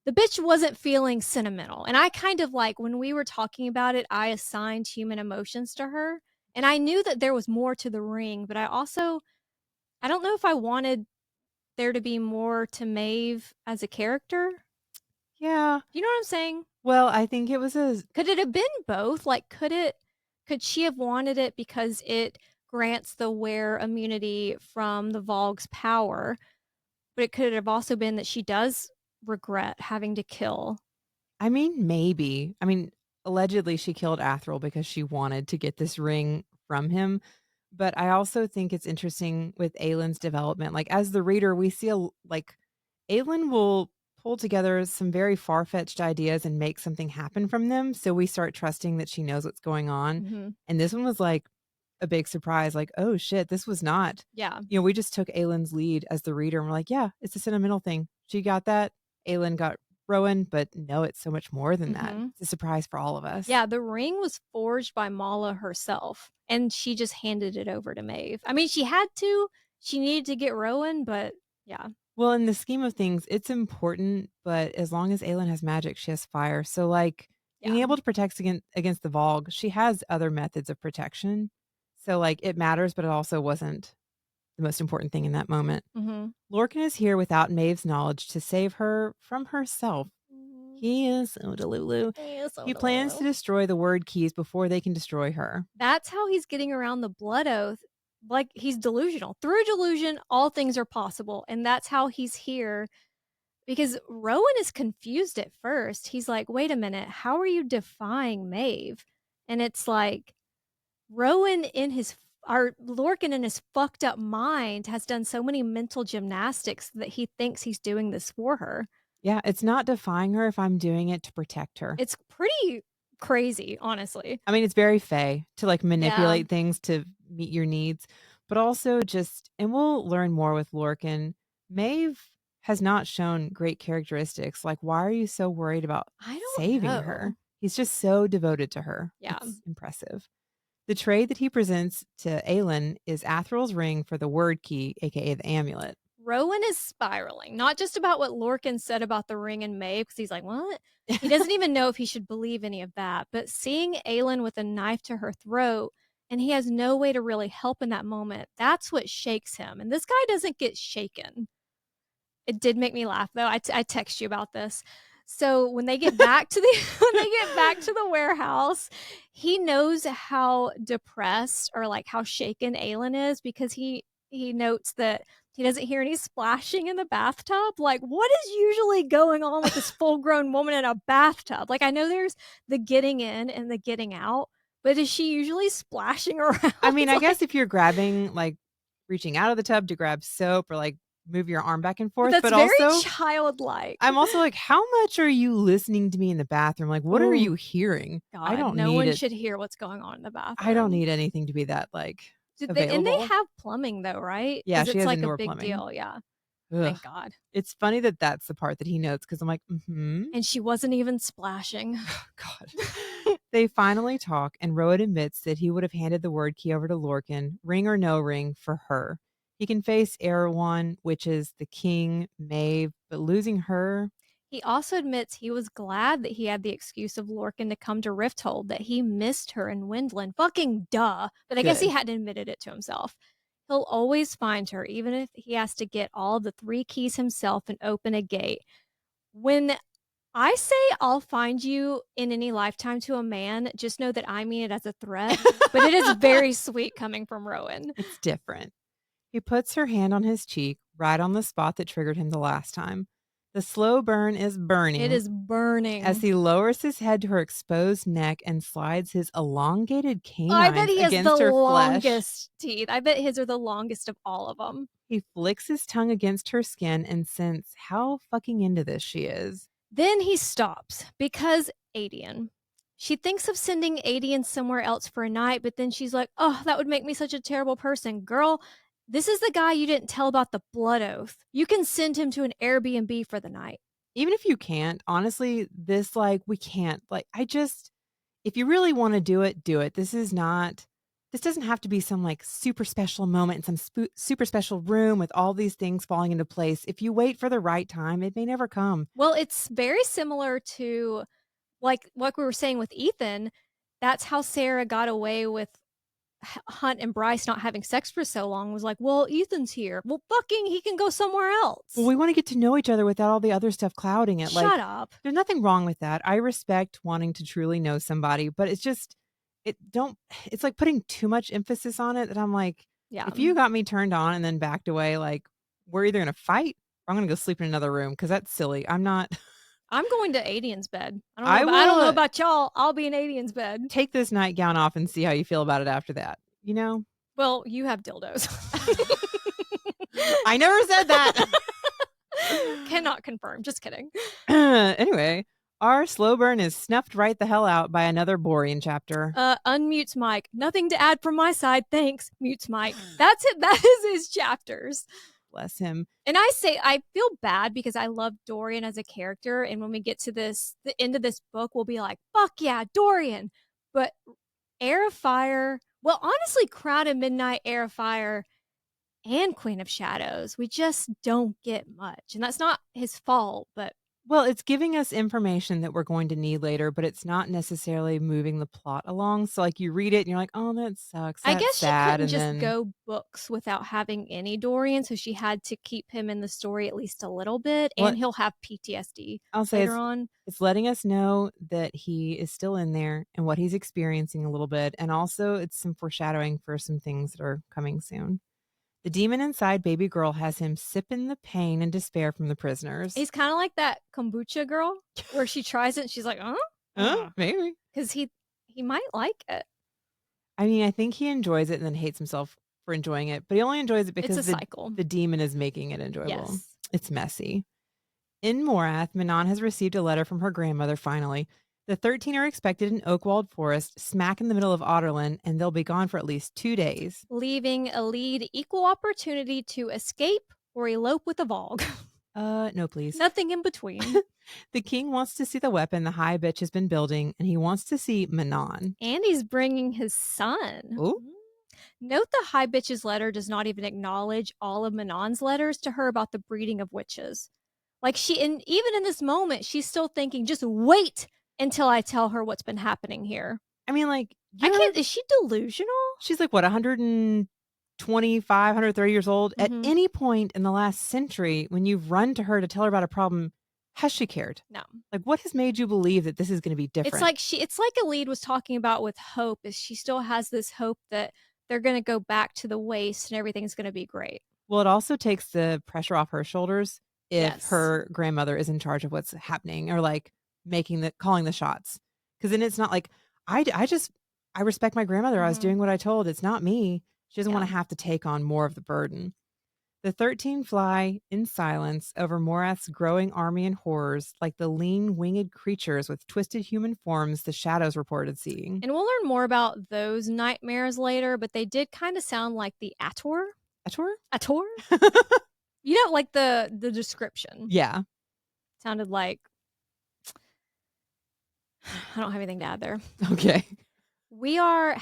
The bitch wasn't feeling sentimental. And I kind of like, when we were talking about it, I assigned human emotions to her. And I knew that there was more to the ring, but I don't know if I wanted there to be more to Maeve as a character. Yeah. You know what I'm saying? Well, I think it was Could it have been both? Like, could she have wanted it because it grants the wear immunity from the Volg's power? But it could have also been that she does regret having to kill. I mean, maybe. I mean, allegedly she killed Athril because she wanted to get this ring from him. But I also think it's interesting with Aelin's development. Like, as the reader, we see Aelin will pull together some very far-fetched ideas and make something happen from them. So we start trusting that she knows what's going on. Mhm. And this one was like a big surprise, like, oh shit, this was not. Yeah. We just took Aylin's lead as the reader and we're like, yeah, it's a sentimental thing. She got that. Aylin got Rowan, but no, it's so much more than that. Mhm. It's a surprise for all of us. Yeah, the ring was forged by Mala herself, and she just handed it over to Maeve. I mean, she had to. She needed to get Rowan, but yeah. Well, in the scheme of things, it's important, but as long as Aelin has magic, she has fire. So, like, being Yeah. able to protect against the Vogue, she has other methods of protection. So, like, it matters, but it also wasn't the most important thing in that moment. Mhm. Lorcan is here without Maeve's knowledge to save her from herself. Mhm. He is so delulu. Yeah, so He plans to destroy the word keys before they can destroy her. That's how he's getting around the blood oath. Like, he's delusional. Through delusion, all things are possible, and that's how he's here. Because Rowan is confused at first. He's like, "Wait a minute, how are you defying Maeve?" And it's like Rowan in his or Lorcan in his fucked up mind has done so many mental gymnastics that he thinks he's doing this for her. Yeah, it's not defying her if I'm doing it to protect her. It's pretty crazy, honestly. I mean, it's very Fae to like Yeah. manipulate things to meet your needs, but also just, and we'll learn more with Lorcan. Maeve has not shown great characteristics. Like, why are you so worried about I don't saving know. her? He's just so devoted to her. Yeah. It's impressive. The trade that he presents to Aelin is Athral's ring for the word key, aka the amulet. Rowan is spiraling, not just about what Lorcan said about the ring and Maeve, because he's like, what? He doesn't even know if he should believe any of that. But seeing Aelin with a knife to her throat, and he has no way to really help in that moment, that's what shakes him. And this guy doesn't get shaken. It did make me laugh though. I text you about this. So when they get back to the when they get back to the warehouse, he knows how depressed or like how shaken Aelin is because he notes that he doesn't hear any splashing in the bathtub. Like, what is usually going on with this full-grown woman in a bathtub? Like, I know there's the getting in and the getting out, but is she usually splashing around? I mean, I Like, guess if you're grabbing, like reaching out of the tub to grab soap or like move your arm back and but forth, that's but very also childlike. I'm also like, how much are you listening to me in the bathroom? Like, what are Oh, you hearing? I God, don't no need one it. should hear what's going on in the I don't bathroom. need anything to be that like Did they and they available. have plumbing though, right? Yeah, Because she it's has like a indoor big plumbing. deal, yeah. Ugh. Thank God. It's funny that that's the part that he notes because I'm like, And she wasn't even splashing. God. They finally talk, and Rowan admits that he would have handed the word key over to Lorcan, ring or no ring, for her. He can face Erewhon, which is the king, Maeve, but losing her, He also admits he was glad that he had the excuse of Lorcan to come to Rifthold, that he missed her in Windland. Fucking duh. But I guess he good. hadn't admitted it to himself. He'll always find her, even if he has to get all the 3 keys himself and open a gate. When I say I'll find you in any lifetime to a man, just know that I mean it as a threat, but it is very sweet coming from Rowan. It's different. He puts her hand on his cheek, right on the spot that triggered him the last time. The slow burn is It burning is as burning. he lowers his head to her exposed neck and slides his elongated I bet canines he has the against her flesh. longest teeth. I bet his are the longest of all of them. He flicks his tongue against her skin and senses how fucking into this she is. Then he stops because Adian. She thinks of sending Adian somewhere else for a night, but then she's like, oh, that would make me such a terrible person. Girl, this is the guy you didn't tell about the blood oath. You can send him to an Airbnb for the night. Even if you can't, honestly, this, like, we can't. Like, if you really want to do it, do it. This doesn't have to be some like super special moment in some super special room with all these things falling into place. If you wait for the right time, it may never come. Well, it's very similar to like what we were saying with Ethan. That's how Sarah got away with Hunt and Bryce not having sex for so long, was like, well, Ethan's here. Well, fucking, he can go somewhere else. Well, we want to get to know each other without all the other stuff clouding it. Shut Like, up. there's nothing wrong with that. I respect wanting to truly know somebody, but it's like putting too much emphasis on it that I'm like, Yeah. if you got me turned on and then backed away, like, we're either going to fight or I'm going to go sleep in another room because that's silly. I'm going to Adian's bed. I I don't know will about y'all. I'll be in Adian's bed. take this nightgown off and see how you feel about it after that. You know? Well, you have dildos. I never said that. Cannot confirm. Just kidding. Anyway, our slow burn is snuffed right the hell out by another Borean chapter. Unmutes Mike. Nothing to add from my side. Thanks. Mutes Mike. That's it. That is his chapters. Bless him. And I feel bad because I love Dorian as a character. And when we get to the end of this book, we'll be like, fuck yeah, Dorian. But Heir of Fire, well, honestly, Crown of Midnight, Heir of Fire, and Queen of Shadows, we just don't get much. And that's not his fault, but well, it's giving us information that we're going to need later, but it's not necessarily moving the plot along. So, like, you read it and you're like, oh, that sucks. I That's guess she sad. couldn't And just then, go books without having any Dorian, so she had to keep him in the story at least a little bit, what and he'll have PTSD I'll say later on. it's letting us know that he is still in there and what he's experiencing a little bit. And also, it's some foreshadowing for some things that are coming soon. The demon inside baby girl has him sipping the pain and despair from the prisoners. He's kind of like that kombucha girl where she tries it and she's like, huh? Maybe. Because he might like it. I mean, I think he enjoys it and then hates himself for enjoying it, but he only enjoys it because It's a cycle. the demon is making it enjoyable. Yes. It's messy. In Morath, Manon has received a letter from her grandmother finally. The 13 are expected in Oakwald Forest, smack in the middle of Otterland, and they'll be gone for at least 2 days. Leaving a lead equal opportunity to escape or elope with a Vogue. No, please. Nothing in between. The king wants to see the weapon the high bitch has been building, and he wants to see Manon. And he's bringing his son. Ooh. Note the high bitch's letter does not even acknowledge all of Manon's letters to her about the breeding of witches. Like even in this moment, she's still thinking, just wait until I tell her what's been happening here. I mean, like, is she delusional? She's like, what, 125, 130 years old? At any point in the last century, when you've run to her to tell her about a problem, has she cared? No. Like, what has made you believe that this is going to be different? It's like Alid was talking about with Hope, is she still has this hope that they're going to go back to the waste and everything's going to be great. Well, it also takes the pressure off her shoulders if her grandmother is in charge of what's happening or like calling the shots. Because then it's not like, I respect my grandmother. I was doing what I told. It's not me. She doesn't want to have to take on more of the burden. The 13 fly in silence over Morath's growing army and horrors, like the lean, winged creatures with twisted human forms the shadows reported seeing. And we'll learn more about those nightmares later, but they did kind of sound like the Ator? You know, like the description. Yeah. Sounded like... I don't have anything to add there. Okay. We are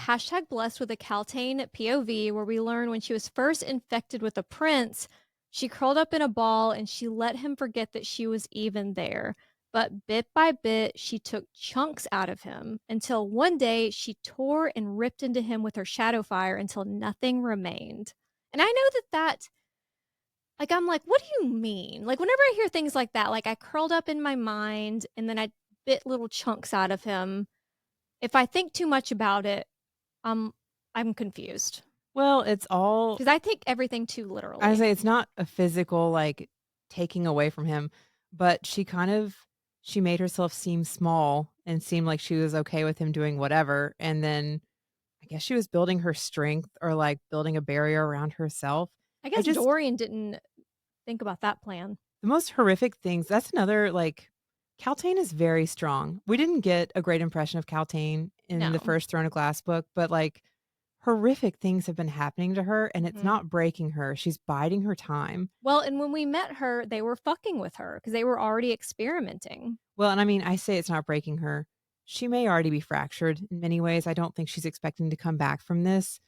#blessed with a Kaltane POV where we learn when she was first infected with a prince, she curled up in a ball and she let him forget that she was even there. But bit by bit, she took chunks out of him until one day she tore and ripped into him with her shadow fire until nothing remained. And I know that like, I'm like, what do you mean? Like, whenever I hear things like that, like I curled up in my mind and then I bit little chunks out of him. If I think too much about it, I'm confused. Well, it's all... Because I take everything too literally. I say it's not a physical, like, taking away from him, but she made herself seem small and seem like she was okay with him doing whatever. And then I guess she was building her strength or, like, building a barrier around herself. I guess Dorian didn't think about that plan. The most horrific things, that's another, like... Kaltane is very strong. We didn't get a great impression of Kaltane in the first Throne of Glass book, but like horrific things have been happening to her and it's not breaking her. She's biding her time. Well, and when we met her, they were fucking with her because they were already experimenting. Well, and I mean, I say it's not breaking her. She may already be fractured in many ways. I don't think she's expecting to come back from this,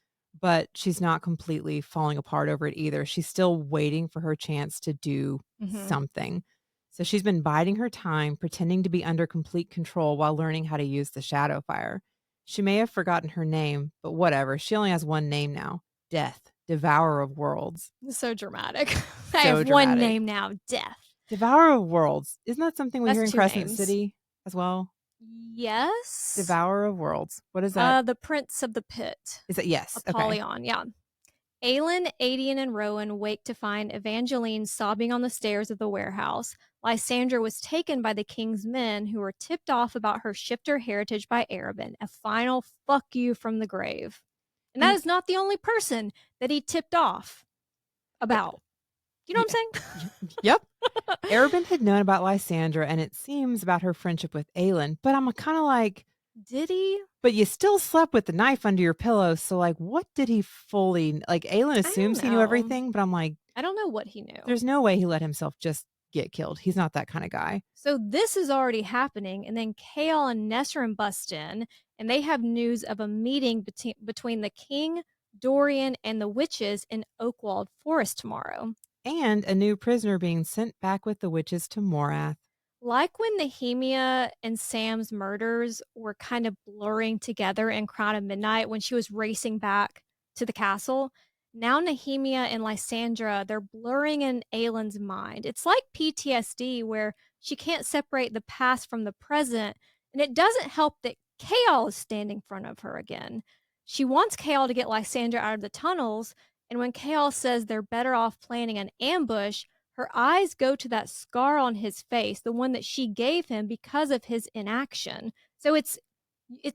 but she's not completely falling apart over it either. She's still waiting for her chance to do something. So she's been biding her time, pretending to be under complete control while learning how to use the shadow fire. She may have forgotten her name, but whatever. She only has one name now. Death, Devourer of Worlds. So dramatic. I have one name now. Death. Devourer of Worlds. Isn't that something we hear in Crescent City as well? Yes. Devourer of Worlds. What is that? The Prince of the Pit. Is it? Yes. Apollyon, yeah. Aelin, Adian, and Rowan wake to find Evangeline sobbing on the stairs of the warehouse. Lysandra was taken by the king's men who were tipped off about her shifter heritage by Arabin. A final fuck you from the grave. And that is not the only person that he tipped off about. You know what I'm saying? Yep. Arabin had known about Lysandra and it seems about her friendship with Aelin, but I'm kind of like, Did he? but you still slept with the knife under your pillow. So, like, what did he fully like? Aelin I don't assumes he knew know. everything, but I'm like, I don't know what he knew. there's no way he let himself just get killed. He's not that kind of guy. So this is already happening, and then Kael and Nesrin bust in, and they have news of a meeting between the king, Dorian, and the witches in Oakwald Forest tomorrow. And a new prisoner being sent back with the witches to Morath. Like when Nehemia and Sam's murders were kind of blurring together in Crown of Midnight when she was racing back to the castle, now Nehemia and Lysandra, they're blurring in Aelin's mind. It's like PTSD where she can't separate the past from the present, and it doesn't help that Chaol is standing in front of her again. She wants Chaol to get Lysandra out of the tunnels, and when Chaol says they're better off planning an ambush, her eyes go to that scar on his face, the one that she gave him because of his inaction. So it's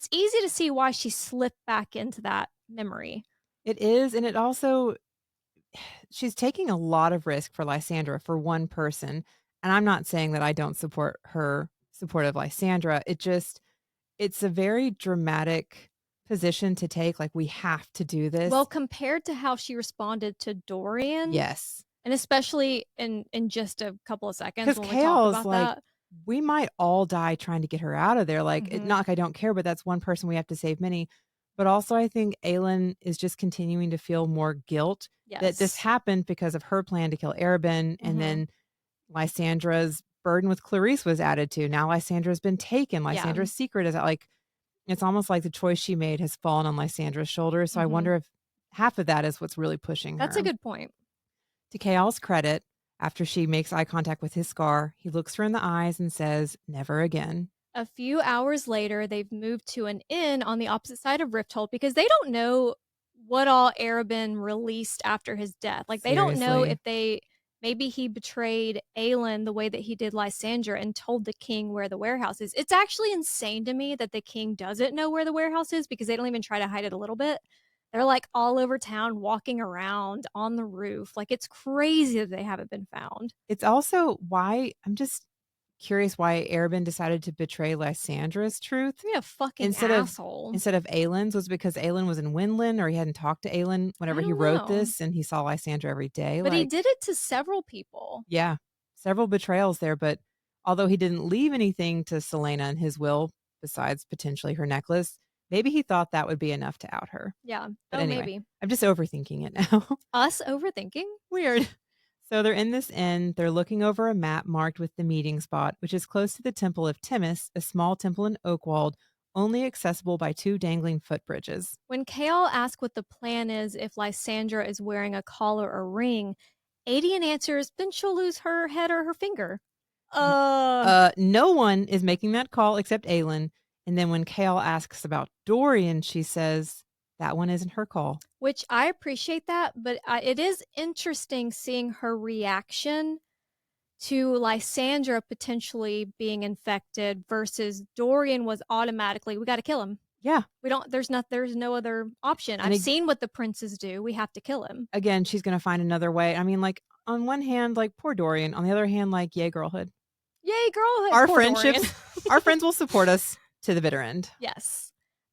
easy to see why she slipped back into that memory. It is, and it also she's taking a lot of risk for Lysandra for one person. And I'm not saying that I don't support her support of Lysandra. It's a very dramatic position to take. Like, we have to do this. Well, compared to how she responded to Dorian, yes. and especially in just a couple of seconds Because when we talk Chaos, about like, that. we might all die trying to get her out of there. Like, not like I don't care, but that's one person we have to save many. But also, I think Aelin is just continuing to feel more guilt that this happened because of her plan to kill Arabin. And then Lysandra's burden with Clarice was added to. Now Lysandra's been taken. Lysandra's secret is like, it's almost like the choice she made has fallen on Lysandra's shoulders. So I wonder if half of that is what's really pushing her. That's a good point. To Chaol's credit, after she makes eye contact with his scar, he looks her in the eyes and says, "Never again." A few hours later, they've moved to an inn on the opposite side of Rifthold because they don't know what all Arabin released after his death. Like, they don't know if maybe he betrayed Aelin the way that he did Lysandra and told the king where the warehouse is. It's actually insane to me that the king doesn't know where the warehouse is because they don't even try to hide it a little bit. They're like all over town, walking around on the roof. Like, it's crazy that they haven't been found. It's also why I'm just curious why Arabin decided to betray Lysandra's truth. Yeah, fucking instead asshole. Instead of Aelin's. Was because Aelin was in Windland, or he hadn't talked to Aelin whenever he wrote this, and he saw Lysandra every day. But he did it to several people. Yeah, several betrayals there. But although he didn't leave anything to Celaena in his will, besides potentially her necklace, maybe he thought that would be enough to out her. Yeah. But anyway, maybe. I'm just overthinking it now. Us overthinking? Weird. So they're in this inn. They're looking over a map marked with the meeting spot, which is close to the Temple of Timis, a small temple in Oakwald, only accessible by 2 dangling footbridges. When Chaol asks what the plan is if Lysandra is wearing a collar or ring, Adian answers, then she'll lose her head or her finger. No one is making that call except Aelin. And then when Chaol asks about Dorian, she says, that one isn't her call. Which I appreciate that, but it is interesting seeing her reaction to Lysandra potentially being infected versus Dorian was automatically, we got to kill him. Yeah. There's no other option. I've seen what the princes do. We have to kill him. Again, she's going to find another way. I mean, like, on one hand, like, poor Dorian. On the other hand, like, yay, girlhood. Yay, girlhood. Our friendships, our friends will support us to the bitter end. Yes.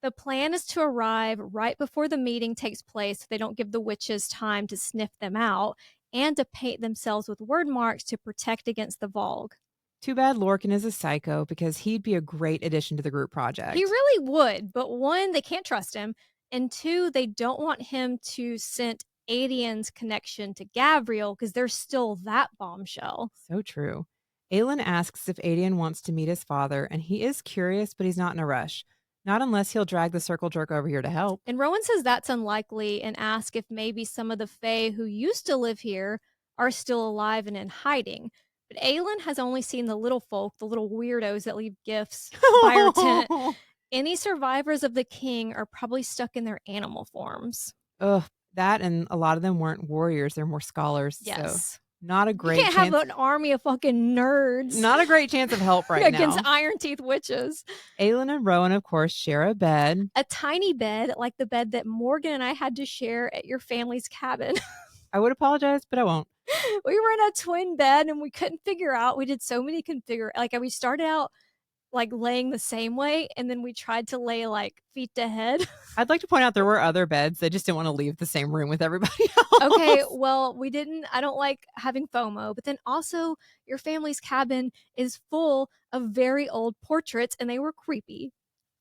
The plan is to arrive right before the meeting takes place so they don't give the witches time to sniff them out and to paint themselves with word marks to protect against the Vogue. Too bad Lorcan is a psycho because he'd be a great addition to the group project. He really would, but 1, they can't trust him, and 2, they don't want him to scent Adian's connection to Gavriel because there's still that bombshell. So true. Aelin asks if Adian wants to meet his father, and he is curious, but he's not in a rush. Not unless he'll drag the circle jerk over here to help. And Rowan says that's unlikely and asks if maybe some of the Fae who used to live here are still alive and in hiding. But Aelin has only seen the little folk, the little weirdos that leave gifts by her tent. Any survivors of the king are probably stuck in their animal forms. Ugh, that, and a lot of them weren't warriors. They're more scholars. Yes. So not a great chance. You can't have an army of fucking nerds. Not a great chance of help right against now. Iron Teeth witches. Aelin and Rowan, of course, share a bed. A tiny bed, like the bed that Morgan and I had to share at your family's cabin. I would apologize, but I won't. We were in a twin bed and we couldn't figure out. We did so many like we started out like laying the same way and then we tried to lay like feet to head. I'd like to point out there were other beds. They just didn't want to leave the same room with everybody Okay, else. well, we didn't I don't like having FOMO, but then also your family's cabin is full of very old portraits and they were creepy.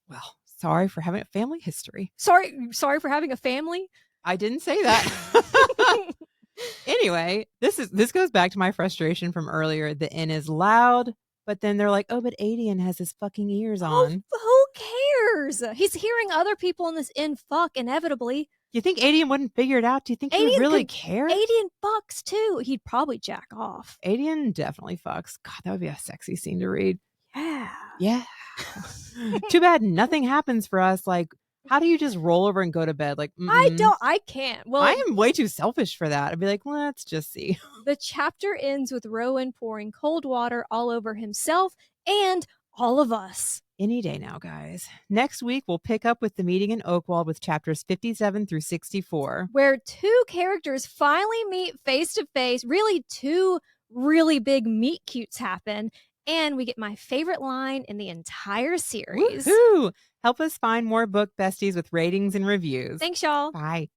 Well, sorry for having a family history. Sorry for having a family. I didn't say that. Anyway, this goes back to my frustration from earlier. The inn is loud, but then they're like, "Oh, but Adian has his fucking ears on." Who cares? He's hearing other people in this inn fuck inevitably. You think Adian wouldn't figure it out? Do you think he would really care? Adian fucks too. He'd probably jack off. Adian definitely fucks. God, that would be a sexy scene to read. Yeah. Yeah. Too bad nothing happens for us. Like, how do you just roll over and go to bed? Like, I can't. Well, I am way too selfish for that. I'd be like, let's just see. The chapter ends with Rowan pouring cold water all over himself and all of us. Any day now, guys. Next week, we'll pick up with the meeting in Oakwald with chapters 57 through 64. Where two characters finally meet face to face. Really, two really big meet cutes happen. And we get my favorite line in the entire series. Woohoo! Help us find more book besties with ratings and reviews. Thanks, y'all. Bye.